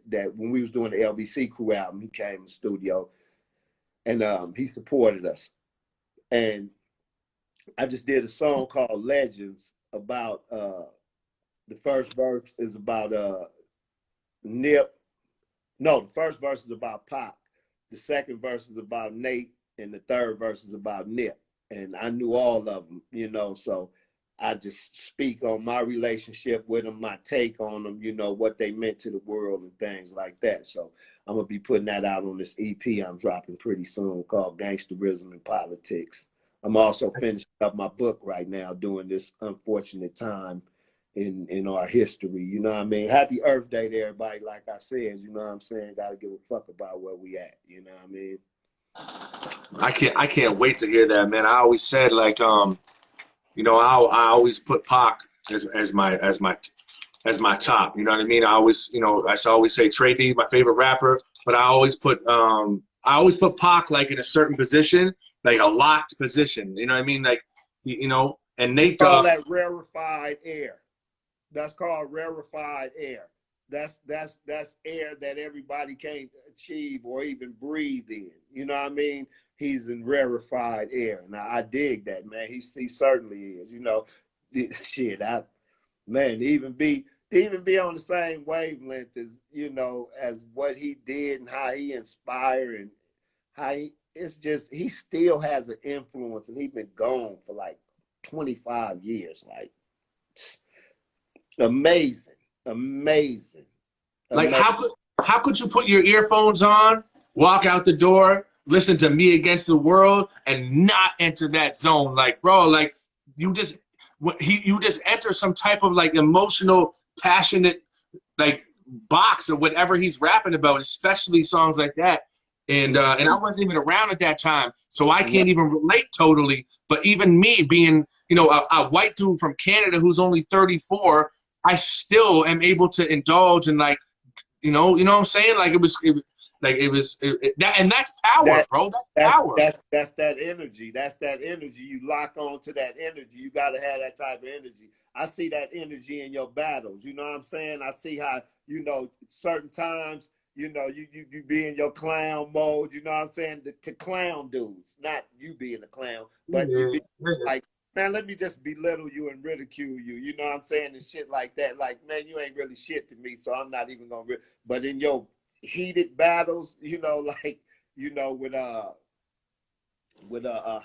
S3: That when we was doing the LBC Crew album, he came in the studio, and he supported us. And I just did a song called Legends about, the first verse is about Nip. No, the first verse is about Pac. The second verse is about Nate, and the third verse is about Nip. And I knew all of them, you know, so I just speak on my relationship with them, my take on them, you know, what they meant to the world and things like that. So I'm going to be putting that out on this EP I'm dropping pretty soon called Gangsterism and Politics. I'm also finishing up my book right now, doing this unfortunate time in our history. You know what I mean? Happy Earth Day to everybody. Like I said, you know what I'm saying? Got to give a fuck about where we at. You know what I mean?
S4: I can't wait to hear that, man. I always said, like, you know, I always put Pac as my top. You know what I mean? I always, you know, I always say Tray Deee, my favorite rapper, but I always put Pac like in a certain position, like a locked position. You know what I mean? Like, you know, and Nate
S3: call that rarefied air. That's called rarefied air. That's air that everybody can't achieve or even breathe in. You know what I mean? He's in rarefied air. Now I dig that, man. He certainly is. You know, shit. Man, to even be on the same wavelength as, you know, as what he did and how he inspired and how he still has an influence, and he's been gone for like 25 years. Like, amazing.
S4: Like, how could you put your earphones on, walk out the door, listen to Me Against the World, and not enter that zone? Like, bro, like you just enter some type of like emotional, passionate, like box of whatever he's rapping about, especially songs like that. And I wasn't even around at that time, so I can't even relate totally. But even me being, you know, a white dude from Canada who's only 34, I still am able to indulge in, like, you know what I'm saying? Like it was that, and that's power, bro. That's power.
S3: That's that energy. That's that energy. You lock on to that energy. You got to have that type of energy. I see that energy in your battles. You know what I'm saying? I see how, you know, certain times, you know, you be in your clown mode. You know what I'm saying? To clown dudes, not you being a clown, but you be like, man, let me just belittle you and ridicule you. You know what I'm saying? And shit like that. Like, man, you ain't really shit to me, so I'm not even gonna. But in your heated battles, you know, like, you know, with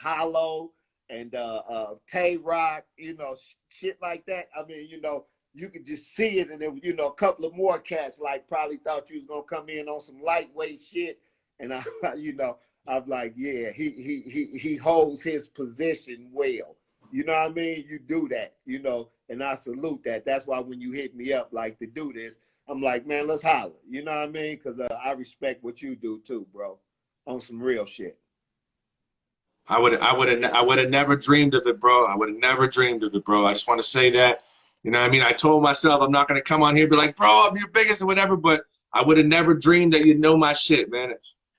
S3: Hollow and Tay Rock, you know, shit like that. I mean, you know, you could just see it, and then, you know, a couple of more cats like probably thought you was gonna come in on some lightweight shit, and I, you know, I'm like, yeah, he holds his position well. You know what I mean? You do that, you know, and I salute that. That's why when you hit me up like to do this, I'm like, man, let's holler. You know what I mean? Because I respect what you do too, bro, on some real shit.
S4: I would have never dreamed of it, bro. I would have never dreamed of it, bro. I just want to say that. You know what I mean? I told myself I'm not going to come on here and be like, bro, I'm your biggest or whatever, but I would have never dreamed that you'd know my shit, man.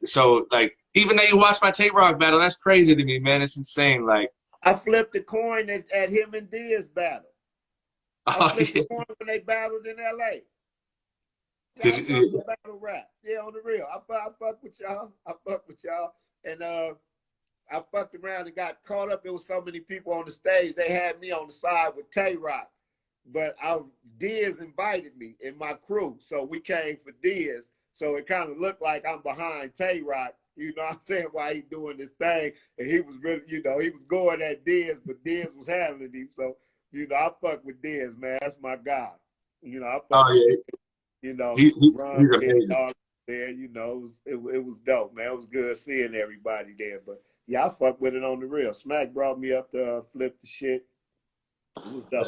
S4: So, like, even though you watch my Tay Rock battle, that's crazy to me, man. It's insane. Like,
S3: I flipped the coin at him and Diaz battle. I flipped the coin when they battled in L.A.
S4: Did you?
S3: Battle rap. Yeah, on the real. I fuck with y'all. And I fucked around and got caught up. There was so many people on the stage. They had me on the side with Tay Rock. But Diaz invited me and my crew. So we came for Diaz. So it kind of looked like I'm behind Tay Rock. You know what I'm saying? While he doing this thing. And he was really, you know, he was going at Diaz, but Diaz was handling him. So, you know, I fuck with Diaz, man. That's my guy. You know, I fuck with Diaz. You know,
S4: he's
S3: all there, you know, it was dope, man. It was good seeing everybody there. But yeah, I fuck with it on the real. Smack brought me up to flip the shit. It was dope.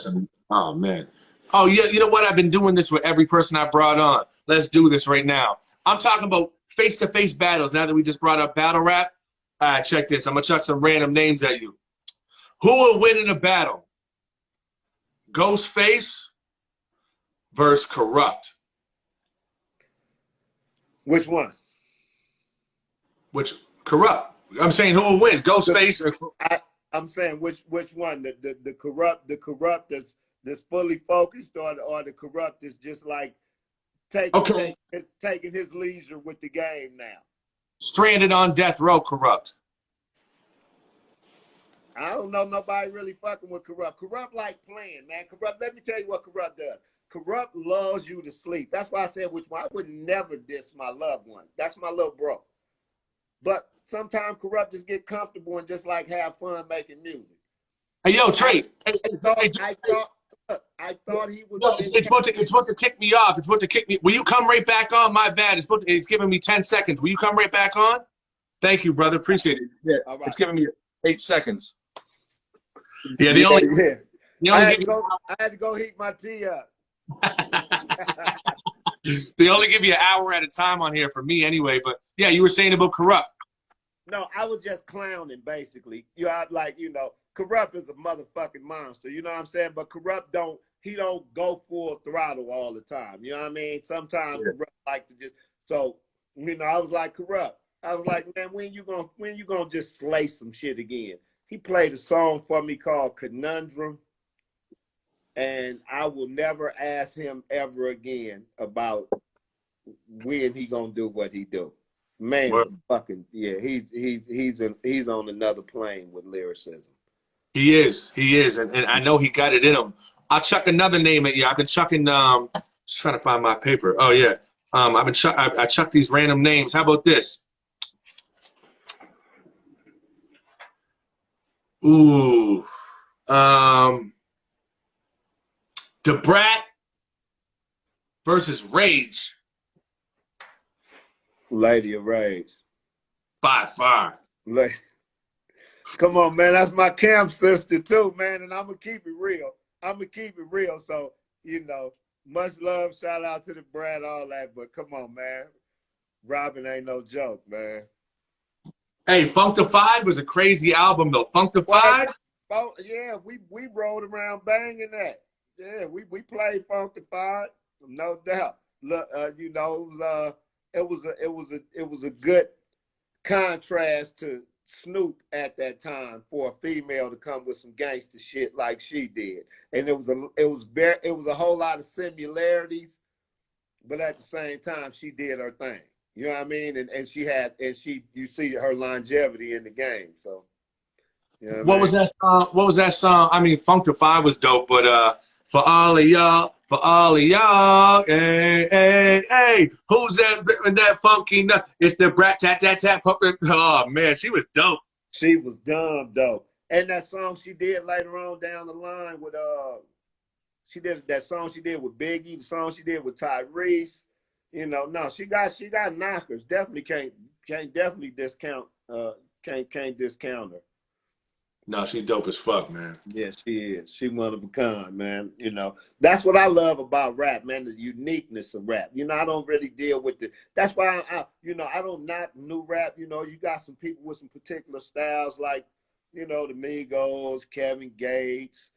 S4: Oh, man. Oh, yeah, you know what? I've been doing this with every person I brought on. Let's do this right now. I'm talking about face-to-face battles now that we just brought up battle rap. Check this. I'm going to chuck some random names at you. Who will win in a battle? Ghostface versus Corrupt.
S3: Which one?
S4: Which Corrupt? I'm saying who will win? Ghostface or
S3: I'm saying which one? The corrupt that's fully focused, or the corrupt is just like taking his leisure with the game now.
S4: Stranded on death row, Corrupt.
S3: I don't know nobody really fucking with Corrupt. Corrupt like playing, man. Corrupt, let me tell you what Corrupt does. Corrupt loves you to sleep. That's why I said which one. I would never diss my loved one. That's my little bro. But sometimes Corrupt just get comfortable and just like have fun making music.
S4: Hey, yo, Tray.
S3: I thought he was.
S4: No, it's supposed to kick me off. It's supposed to kick me. Will you come right back on? My bad. It's giving me 10 seconds. Will you come right back on? Thank you, brother. Appreciate it. Yeah, right. It's giving me 8 seconds. Yeah, I
S3: had to go heat my tea up.
S4: They only give you an hour at a time on here for me anyway. But yeah, you were saying about Corrupt.
S3: No, I was just clowning basically. Corrupt is a motherfucking monster. You know what I'm saying? But Corrupt don't go full throttle all the time. You know what I mean? Sometimes Corrupt like to just I was like Corrupt. I was like, man, when you gonna just slay some shit again? He played a song for me called Conundrum. And I will never ask him ever again about when he gonna do what he do. Man, he's on another plane with lyricism.
S4: He is, and I know he got it in him. I'll chuck another name at you. I've been chucking. Just trying to find my paper. Oh yeah, I chucked these random names. How about this? Ooh, Da Brat versus Rage.
S3: Lady of Rage.
S4: By far.
S3: Come on, man. That's my camp sister too, man. And I'm going to keep it real. So, much love, shout out to the Brad, all that, but come on, man. Robin ain't no joke, man.
S4: Hey, Funk the Five was a crazy album though. Funk the Five?
S3: Oh, yeah, we rode around banging that. Yeah, we played Funk the Five, no doubt. Look, you know, it was a good contrast to Snoop at that time for a female to come with some gangster shit like she did, and it was a whole lot of similarities, but at the same time she did her thing. You know what I mean? You see her longevity in the game. So, you know
S4: What was that song? What was that song? I mean, Funk the Five was dope, but for all of y'all, hey, hey, hey, who's that funky nut? It's the brat tat tat tat. Oh man, she was dope.
S3: She was dumb dope. And that song she did later on down the line with she did that song she did with Biggie, the song she did with Tyrese. You know, no, she got knockers. Definitely can't definitely discount can't discount her.
S4: No, she's dope as fuck, man.
S3: Yeah, she is. She one of a kind, man. You know, that's what I love about rap, man, the uniqueness of rap. You know, I don't really deal with that's why I don't knock new rap. You know, you got some people with some particular styles like, you know, the Migos, Kevin Gates,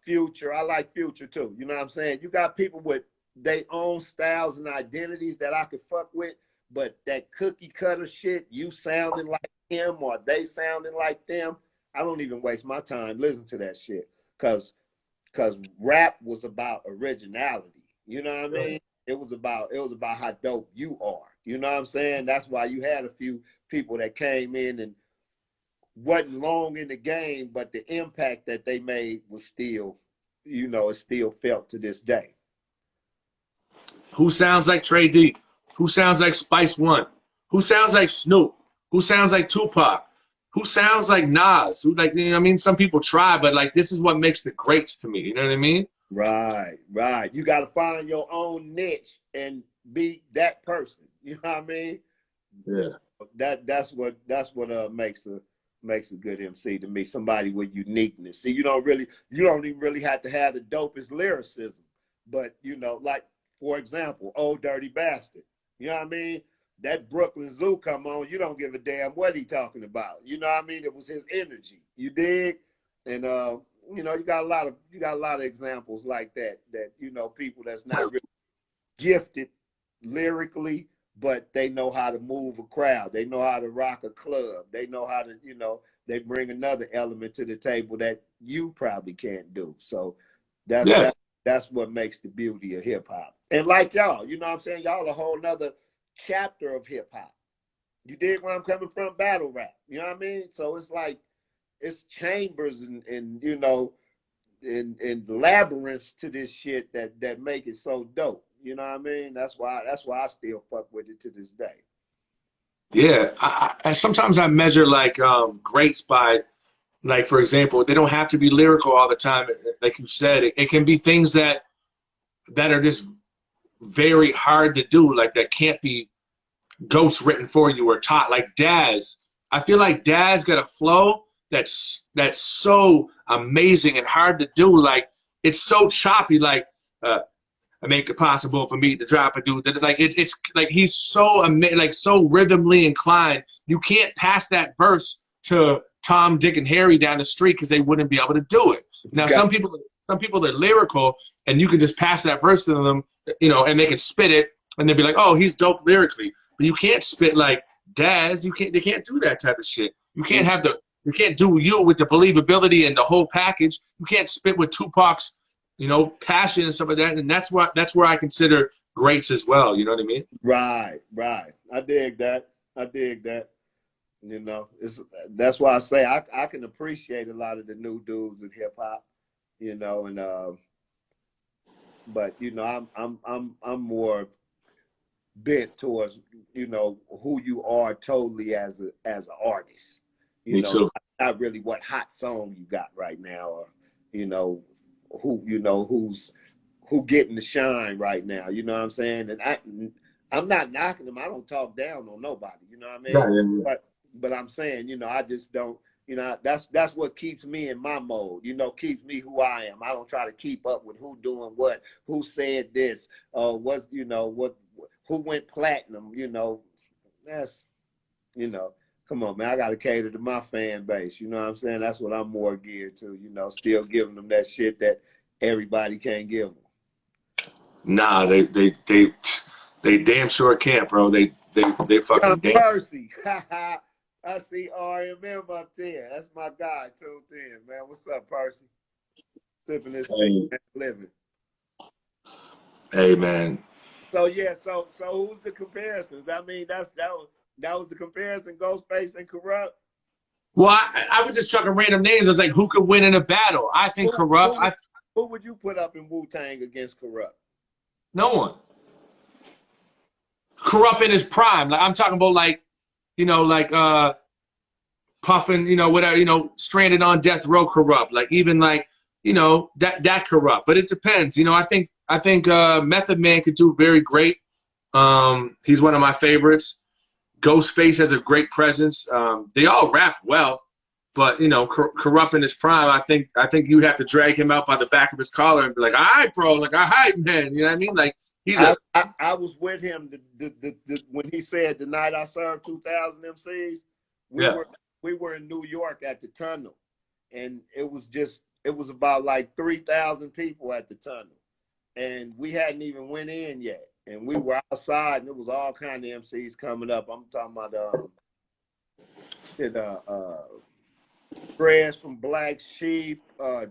S3: Future. I like Future too. You know what I'm saying? You got people with their own styles and identities that I could fuck with, but that cookie cutter shit, you sounding like him or they sounding like them, I don't even waste my time listening to that shit. Cause rap was about originality. You know what I mean? It was about how dope you are. You know what I'm saying? That's why you had a few people that came in and wasn't long in the game, but the impact that they made was still, you know, it's still felt to this day.
S4: Who sounds like Tray Deee? Who sounds like Spice One? Who sounds like Snoop? Who sounds like Tupac? Who sounds like Nas? Who, like, you know what I mean? Some people try, but like this is what makes the greats to me. You know what I mean?
S3: Right. You got to find your own niche and be that person. You know what I mean?
S4: Yeah.
S3: That's what makes a good MC to me. Somebody with uniqueness. See, you don't even really have to have the dopest lyricism, but you know, like for example, Old Dirty Bastard. You know what I mean? That Brooklyn Zoo come on, you don't give a damn what he talking about. You know what I mean? It was his energy. You dig? And you know, you got a lot of examples like that, you know, people that's not really gifted lyrically, but they know how to move a crowd. They know how to rock a club. They know how to, you know, they bring another element to the table that you probably can't do. So that's what makes the beauty of hip hop. And like y'all, you know what I'm saying? Y'all a whole nother chapter of hip hop. You dig where I'm coming from? Battle rap. You know what I mean? So it's like it's chambers and you know and labyrinths to this shit that make it so dope. You know what I mean? That's why I still fuck with it to this day.
S4: Yeah. I sometimes I measure like greats by, like, for example, they don't have to be lyrical all the time. Like you said, it can be things that are just very hard to do, like that can't be ghost written for you or taught. Like Daz, I feel like Daz got a flow that's so amazing and hard to do. Like it's so choppy. Like make it possible for me to drop a dude. Like it's like he's so like so rhythmically inclined. You can't pass that verse to Tom, Dick, and Harry down the street because they wouldn't be able to do it. Now some people are lyrical and you can just pass that verse to them, you know, and they can spit it and they'll be like, oh, he's dope lyrically. But you can't spit like Daz. They can't do that type of shit. You can't do you with the believability and the whole package. You can't spit with Tupac's, you know, passion and stuff like that. And that's where I consider greats as well. You know what I mean?
S3: Right. I dig that. You know, that's why I say I can appreciate a lot of the new dudes in hip hop, you know, and but you know, I'm more bent towards, you know, who you are totally as an artist. You know, too. Not really what hot song you got right now, or you know, who's getting the shine right now. You know what I'm saying? And I'm not knocking them. I don't talk down on nobody. You know what I mean?
S4: Yeah.
S3: But I'm saying, you know, I just don't. You know, that's what keeps me in my mode, you know, keeps me who I am. I don't try to keep up with who doing what, who said this, what's, you know, who went platinum, you know. That's, you know, come on, man, I got to cater to my fan base. You know what I'm saying? That's what I'm more geared to, you know, still giving them that shit that everybody can't give them.
S4: Nah, they damn sure can't, bro. They fucking
S3: Young
S4: damn.
S3: Percy. I see RMM up there. That's my guy tuned in, man. What's up, Percy? Sipping this
S4: Hey.
S3: living.
S4: Hey, man.
S3: So yeah, so who's the comparisons? I mean, that was the comparison, Ghostface and Corrupt.
S4: Well, I was just chucking random names. I was like, who could win in a battle? I think Corrupt.
S3: Who would you put up in Wu-Tang against Corrupt?
S4: No one. Corrupt in his prime. Like I'm talking about, like, you know, like Puffin, you know, whatever, you know, stranded on death row Corrupt. Like even like, you know, that Corrupt. But it depends. You know, I think Method Man could do very great. He's one of my favorites. Ghostface has a great presence. They all rap well, but you know, Corrupt in his prime. I think you have to drag him out by the back of his collar and be like, "All right, bro, like, all right, man." You know what I mean? Like he's
S3: I was with him when he said the night I served 2,000 MCs. We were in New York at the tunnel, and it was about like 3,000 people at the tunnel, and we hadn't even went in yet. And we were outside, and it was all kind of MCs coming up. I'm talking about Prez from Black Sheep,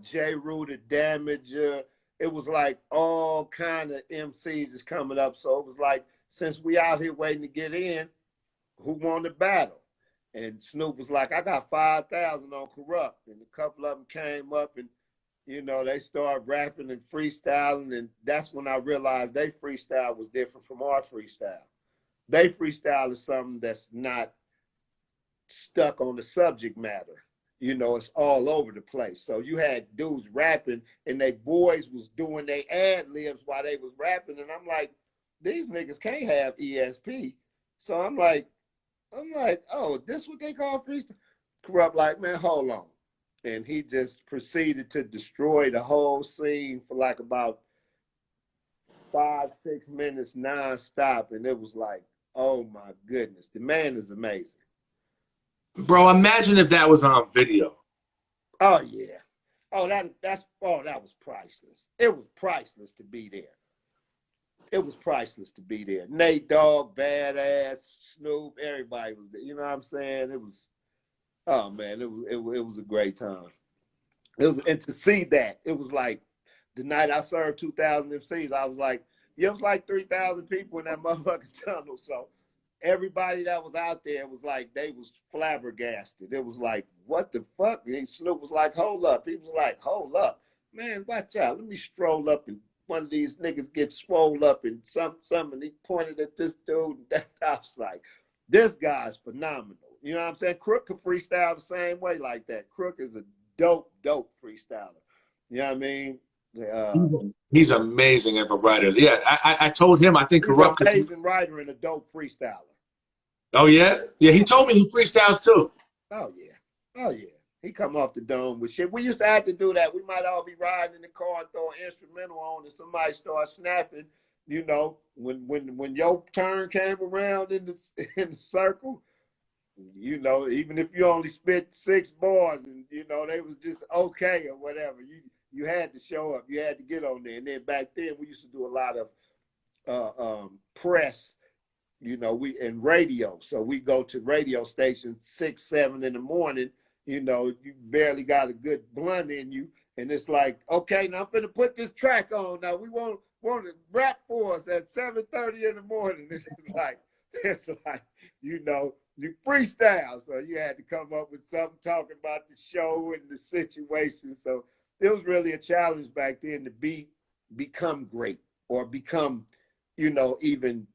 S3: J. Rue the Damager. It was like all kind of MCs is coming up. So it was like, since we out here waiting to get in, who won the battle? And Snoop was like, I got 5,000 on Corrupt. And a couple of them came up and, you know, they started rapping and freestyling, and that's when I realized they freestyle was different from our freestyle. They freestyle is something that's not stuck on the subject matter. You know, it's all over the place. So you had dudes rapping, and they boys was doing their ad-libs while they was rapping, and I'm like, these niggas can't have ESP. So I'm like, oh, this what they call freestyle? Corrupt like, man, hold on. And he just proceeded to destroy the whole scene for like about 5-6 minutes nonstop. And it was like, oh my goodness, the man is amazing.
S4: bro. Imagine if that was on video.
S3: Oh yeah. Oh, that was priceless. It was priceless to be there. It was priceless to be there. Nate Dogg, Badass, Snoop, everybody was there. You know what I'm saying? It was. Oh man, it was a great time. And to see that, it was like the night I served 2,000 MCs. I was like, it was like 3,000 people in that motherfucking tunnel. So everybody that was out there was like, they was flabbergasted. It was like, what the fuck? And Snoop was like, hold up. He was like, hold up, man, watch out. Let me stroll up, and one of these niggas gets swole up and and he pointed at this dude. And I was like, this guy's phenomenal. You know what I'm saying? Crook could freestyle the same way like that. Crook is a dope freestyler. You know what I mean?
S4: He's amazing as a writer. Yeah, I told him I think Corrupt
S3: He's an amazing writer and a dope freestyler.
S4: Oh yeah? Yeah, he told me he freestyles too.
S3: Oh yeah. Oh yeah. He come off the dome with shit. We used to have to do that. We might all be riding in the car and throw an instrumental on and somebody start snapping. You know, when your turn came around in the circle, you know, even if you only spit 6 bars and, you know, they was just okay or whatever, you had to show up. You had to get on there. And then back then, we used to do a lot of press, you know, in radio. So we go to radio stations 6, 7 in the morning. You know, you barely got a good blunt in you. And it's like, okay, now I'm going to put this track on. Now we want to rap for us at 7:30 in the morning. It's like, you know, you freestyle. So you had to come up with something talking about the show and the situation. So it was really a challenge back then to become great or become, you know, even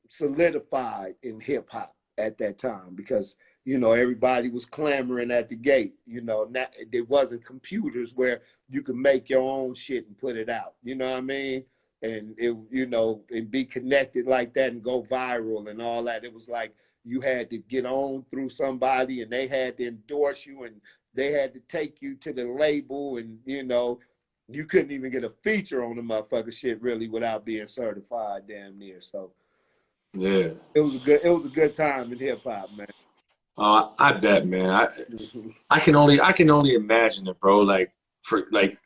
S3: solidified in hip hop at that time, because, you know, everybody was clamoring at the gate. You know, there wasn't computers where you could make your own shit and put it out. You know what I mean? And it, you know, and be connected like that and go viral and all that. It was like, you had to get on through somebody, and they had to endorse you, and they had to take you to the label, and you know, you couldn't even get a feature on the motherfucker shit really without being certified damn near. So
S4: Yeah.
S3: it was a good time in hip hop, man.
S4: I bet, man. I can only imagine it, bro. Like for like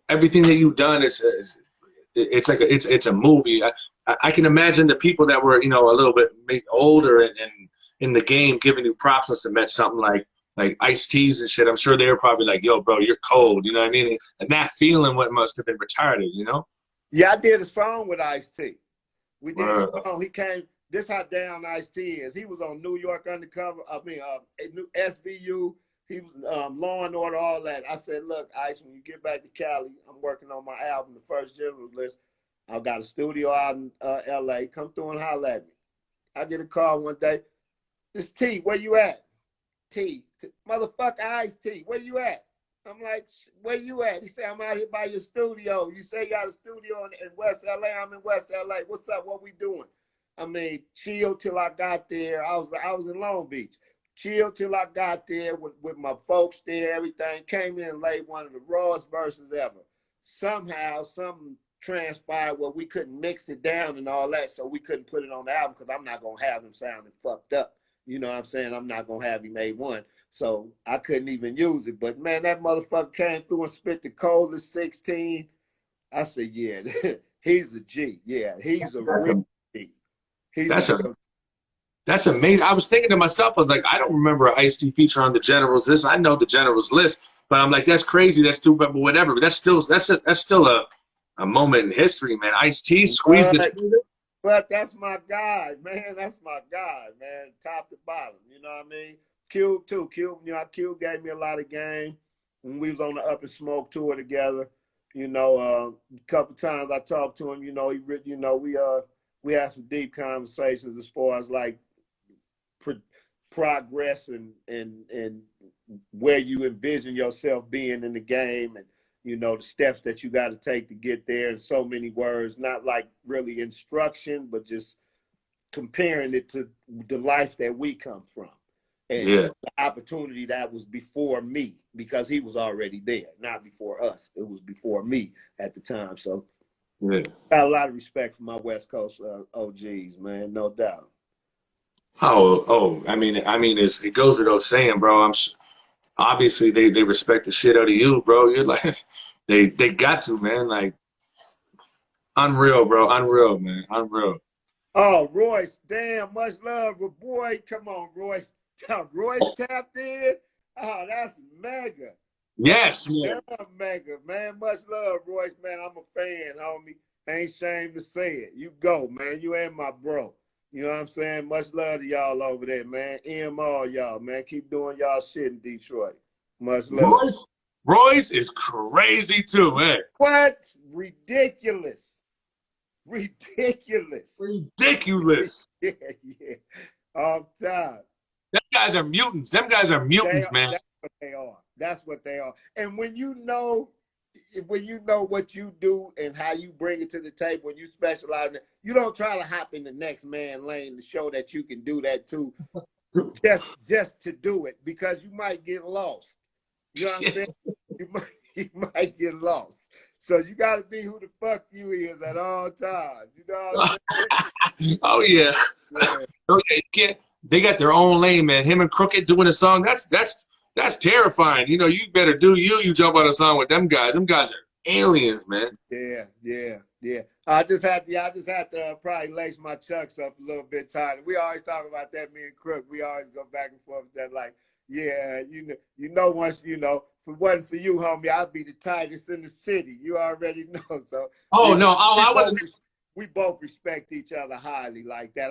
S4: everything that you've done it's like it's a movie. I can imagine the people that were, you know, a little bit older and in the game giving you props must have meant something like Ice-T's and shit. I'm sure they were probably like, yo, bro, you're cold, you know what I mean? And that feeling what must have been retarded, you know?
S3: Yeah, I did a song with Ice-T. We did a song. He came. This how down Ice-T is. He was on New York Undercover. I mean, SVU. He was Law and Order, all that. I said, look, Ice, when you get back to Cali, I'm working on my album, The First Generals List. I've got a studio out in L.A. Come through and holler at me. I get a call one day. It's T, where you at? T, motherfucker Ice-T, where you at? I'm like, where you at? He said, I'm out here by your studio. You say you got a studio in West LA. I'm in West LA. What's up? What we doing? I mean, chill till I got there. I was in Long Beach. Chill till I got there with my folks there, everything. Came in and laid one of the rawest verses ever. Somehow, something transpired where we couldn't mix it down and all that, so we couldn't put it on the album because I'm not going to have him sounding fucked up. You know what I'm saying? I'm not going to have him A1. So I couldn't even use it. But, man, that motherfucker came through and spit the coldest 16. I said, yeah, he's a G. Yeah, he's a real G.
S4: That's amazing. I was thinking to myself, I was like, I don't remember an Ice-T feature on the Generals list. I know the Generals list, but I'm like, that's crazy. That's too bad, but whatever. But that's still a moment in history, man. Ice-T squeezed the trigger.
S3: But that's my guy, man. That's my guy, man. Top to bottom. You know what I mean? Cube too. Cube, you know, Cube gave me a lot of game when we was on the Up and Smoke tour together. You know, a couple times I talked to him. You know, we had some deep conversations as far as like progress and where you envision yourself being in the game, and you know the steps that you got to take to get there. In so many words, not like really instruction, but just comparing it to the life that we come from. And the opportunity that was before me, because he was already there, not before us. It was before me at the time. So got a lot of respect for my West Coast OGs, man, no doubt.
S4: I mean, it goes without saying, bro. Obviously they respect the shit out of you, bro. You're like, they got to, man. Like, unreal, bro. Unreal, man. Unreal.
S3: Oh, Royce, damn, much love, but boy, come on, Royce. Royce tapped in. Oh, that's mega.
S4: Yes, man.
S3: Mega, man. Much love, Royce, man. I'm a fan, homie. Ain't ashamed to say it. You go, man. You ain't my bro. You know what I'm saying? Much love to y'all over there, man. all y'all, man. Keep doing y'all shit in Detroit. Much love.
S4: Royce is crazy too, man.
S3: What? Ridiculous. Ridiculous. Yeah. All time.
S4: Them guys are mutants. Them guys are mutants, man.
S3: That's what they are. That's what they are. And when you know what you do and how you bring it to the table, when you specialize in it, you don't try to hop in the next man lane to show that you can do that too, just to do it, because you might get lost. You know what I'm saying? You might get lost. So you got to be who the fuck you is at all times. You know what I'm saying?
S4: Oh yeah. Oh yeah. You can't. They got their own lane, man. Him and Crooked doing a song. That's terrifying. You know, you better do you. You jump on a song with them guys. Them guys are aliens, man.
S3: Yeah. I just have to probably lace my chucks up a little bit tighter. We always talk about that, me and Crook. We always go back and forth with that, like, yeah, you know, once, you know, if it wasn't for you, homie, I'd be the tightest in the city. You already know. So we both respect each other highly like that.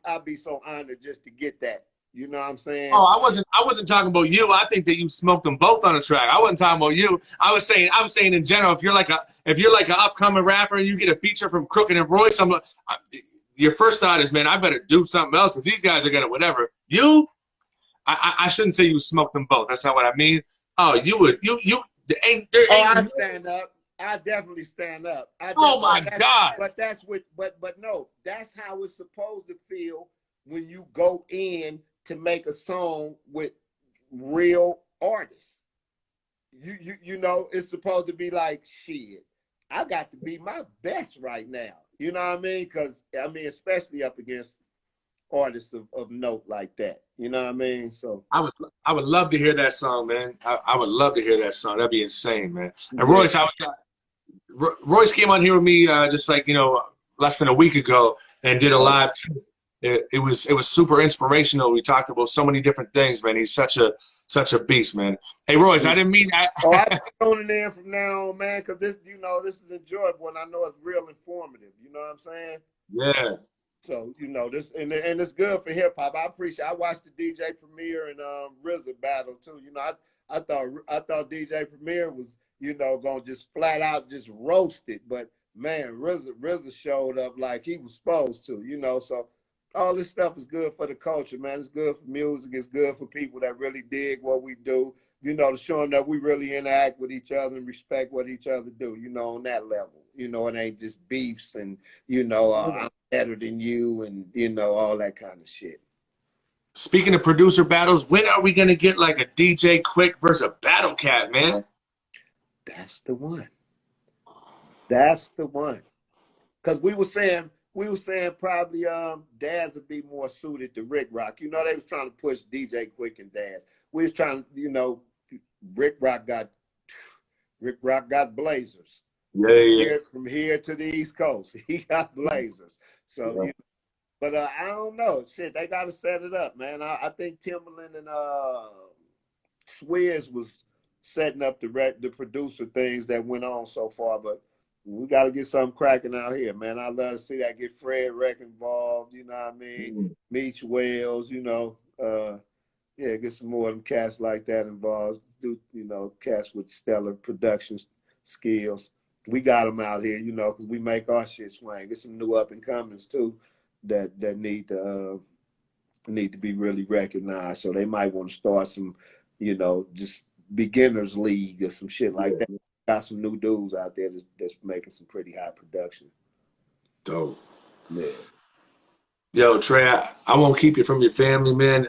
S3: I'd be so honored just to get that. You know what I'm saying?
S4: Oh, I wasn't talking about you. I think that you smoked them both on a track. I wasn't talking about you. I was saying in general, if you're like an upcoming rapper and you get a feature from Crooked and Royce, your first thought is, man, I better do something else if these guys are gonna whatever. I shouldn't say you smoked them both. That's not what I mean. Oh, you would
S3: I stand up. I definitely stand up.
S4: Oh my God!
S3: But no, that's how it's supposed to feel when you go in to make a song with real artists. You know, it's supposed to be like, shit, I got to be my best right now. You know what I mean? Because, I mean, especially up against artists of note like that. You know what I mean? So
S4: I would love to hear that song, man. I would love to hear that song. That'd be insane, man. And
S3: yeah.
S4: Royce came on here with me just like, you know, less than a week ago and did a live. It was super inspirational. We talked about so many different things, man. He's such a beast, man. Hey, Royce, I didn't mean that.
S3: Oh, I'll be tuning in from now on, man, because this, you know, this is enjoyable, and I know it's real informative. You know what I'm saying?
S4: Yeah.
S3: So, you know, this, and it's good for hip hop. I watched the DJ Premier and RZA battle too. You know, I thought DJ Premier was, you know, gonna just flat out just roast it, but man, RZA showed up like he was supposed to. You know, so all this stuff is good for the culture, man. It's good for music. It's good for people that really dig what we do. You know, to show them that we really interact with each other and respect what each other do, you know, on that level. You know, it ain't just beefs and, you know, I'm better than you and, you know, all that kind of shit.
S4: Speaking of producer battles, when are we going to get like a DJ Quik versus a Battle Cat, man?
S3: That's the one. That's the one. Because we were saying probably Daz would be more suited to Rick Rock. You know, they was trying to push DJ Quik and Daz. We was trying, you know, Rick Rock got blazers.
S4: Yeah.
S3: From here to the East Coast, he got blazers. So, you know, but I don't know. Shit, they got to set it up, man. I think Timberland and Swizz was setting up the producer things that went on so far, but we got to get something cracking out here, man. I'd love to see that, get Fred Wreck involved, you know what I mean? Meech Wells, you know. Yeah, get some more of them cats like that involved. Do, you know, cats with stellar production skills. We got them out here, you know, because we make our shit swing. Get some new up-and-comings, too, that need to be really recognized. So they might want to start some, you know, just beginners league or some shit like that. Got some new dudes out there that's making some pretty high production.
S4: Dope.
S3: Yeah.
S4: Yo, Trey, I won't keep you from your family, man.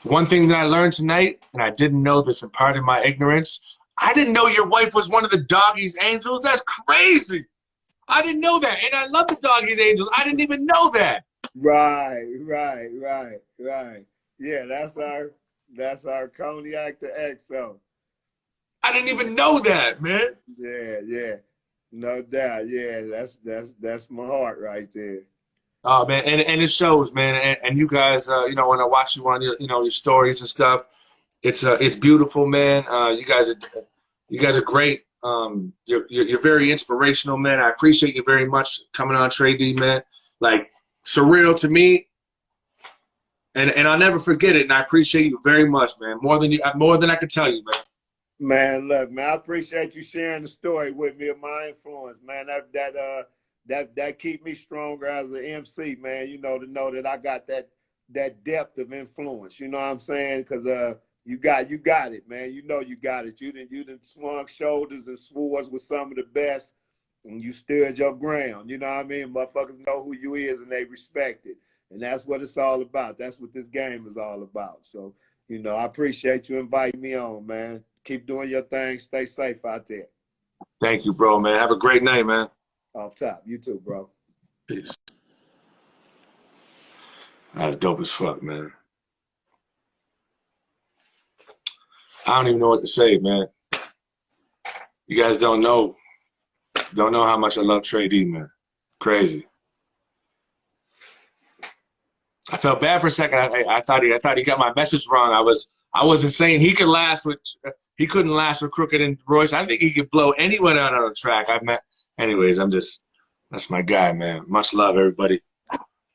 S4: One thing that I learned tonight, and I didn't know this, and pardon my ignorance, I didn't know your wife was one of the Doggy's Angels. That's crazy. I didn't know that, and I love the Doggy's Angels. I didn't even know that. Right.
S3: Yeah, that's our Cognac to XO.
S4: I didn't even know that, man.
S3: Yeah. No doubt. Yeah, that's my heart right there.
S4: Oh man, and it shows, man. And you guys, you know, when I watch you on your, you know, your stories and stuff, it's beautiful, man. You guys are great. You're very inspirational, man. I appreciate you very much coming on, Tray Deee, man. Like, surreal to me, and I'll never forget it. And I appreciate you very much, man. More than I could tell you, man.
S3: Man, look, man, I appreciate you sharing the story with me of my influence, man. That keep me stronger as an MC, man. You know, to know that I got that depth of influence. You know what I'm saying? Because you got it, man. You know you got it. You done swung shoulders and swords with some of the best, and you stood your ground. You know what I mean? Motherfuckers know who you is and they respect it, and that's what it's all about. That's what this game is all about. So, you know, I appreciate you inviting me on, man. Keep doing your thing. Stay safe out there.
S4: Thank you, bro, man. Have a great night, man.
S3: Off top. You too, bro.
S4: Peace. That's dope as fuck, man. I don't even know what to say, man. You guys don't know how much I love Tray Deee, man. Crazy. I felt bad for a second. I thought he got my message wrong. I wasn't saying he couldn't last with Crooked and Royce. I think he could blow anyone out on the track. Anyways, that's my guy, man. Much love, everybody.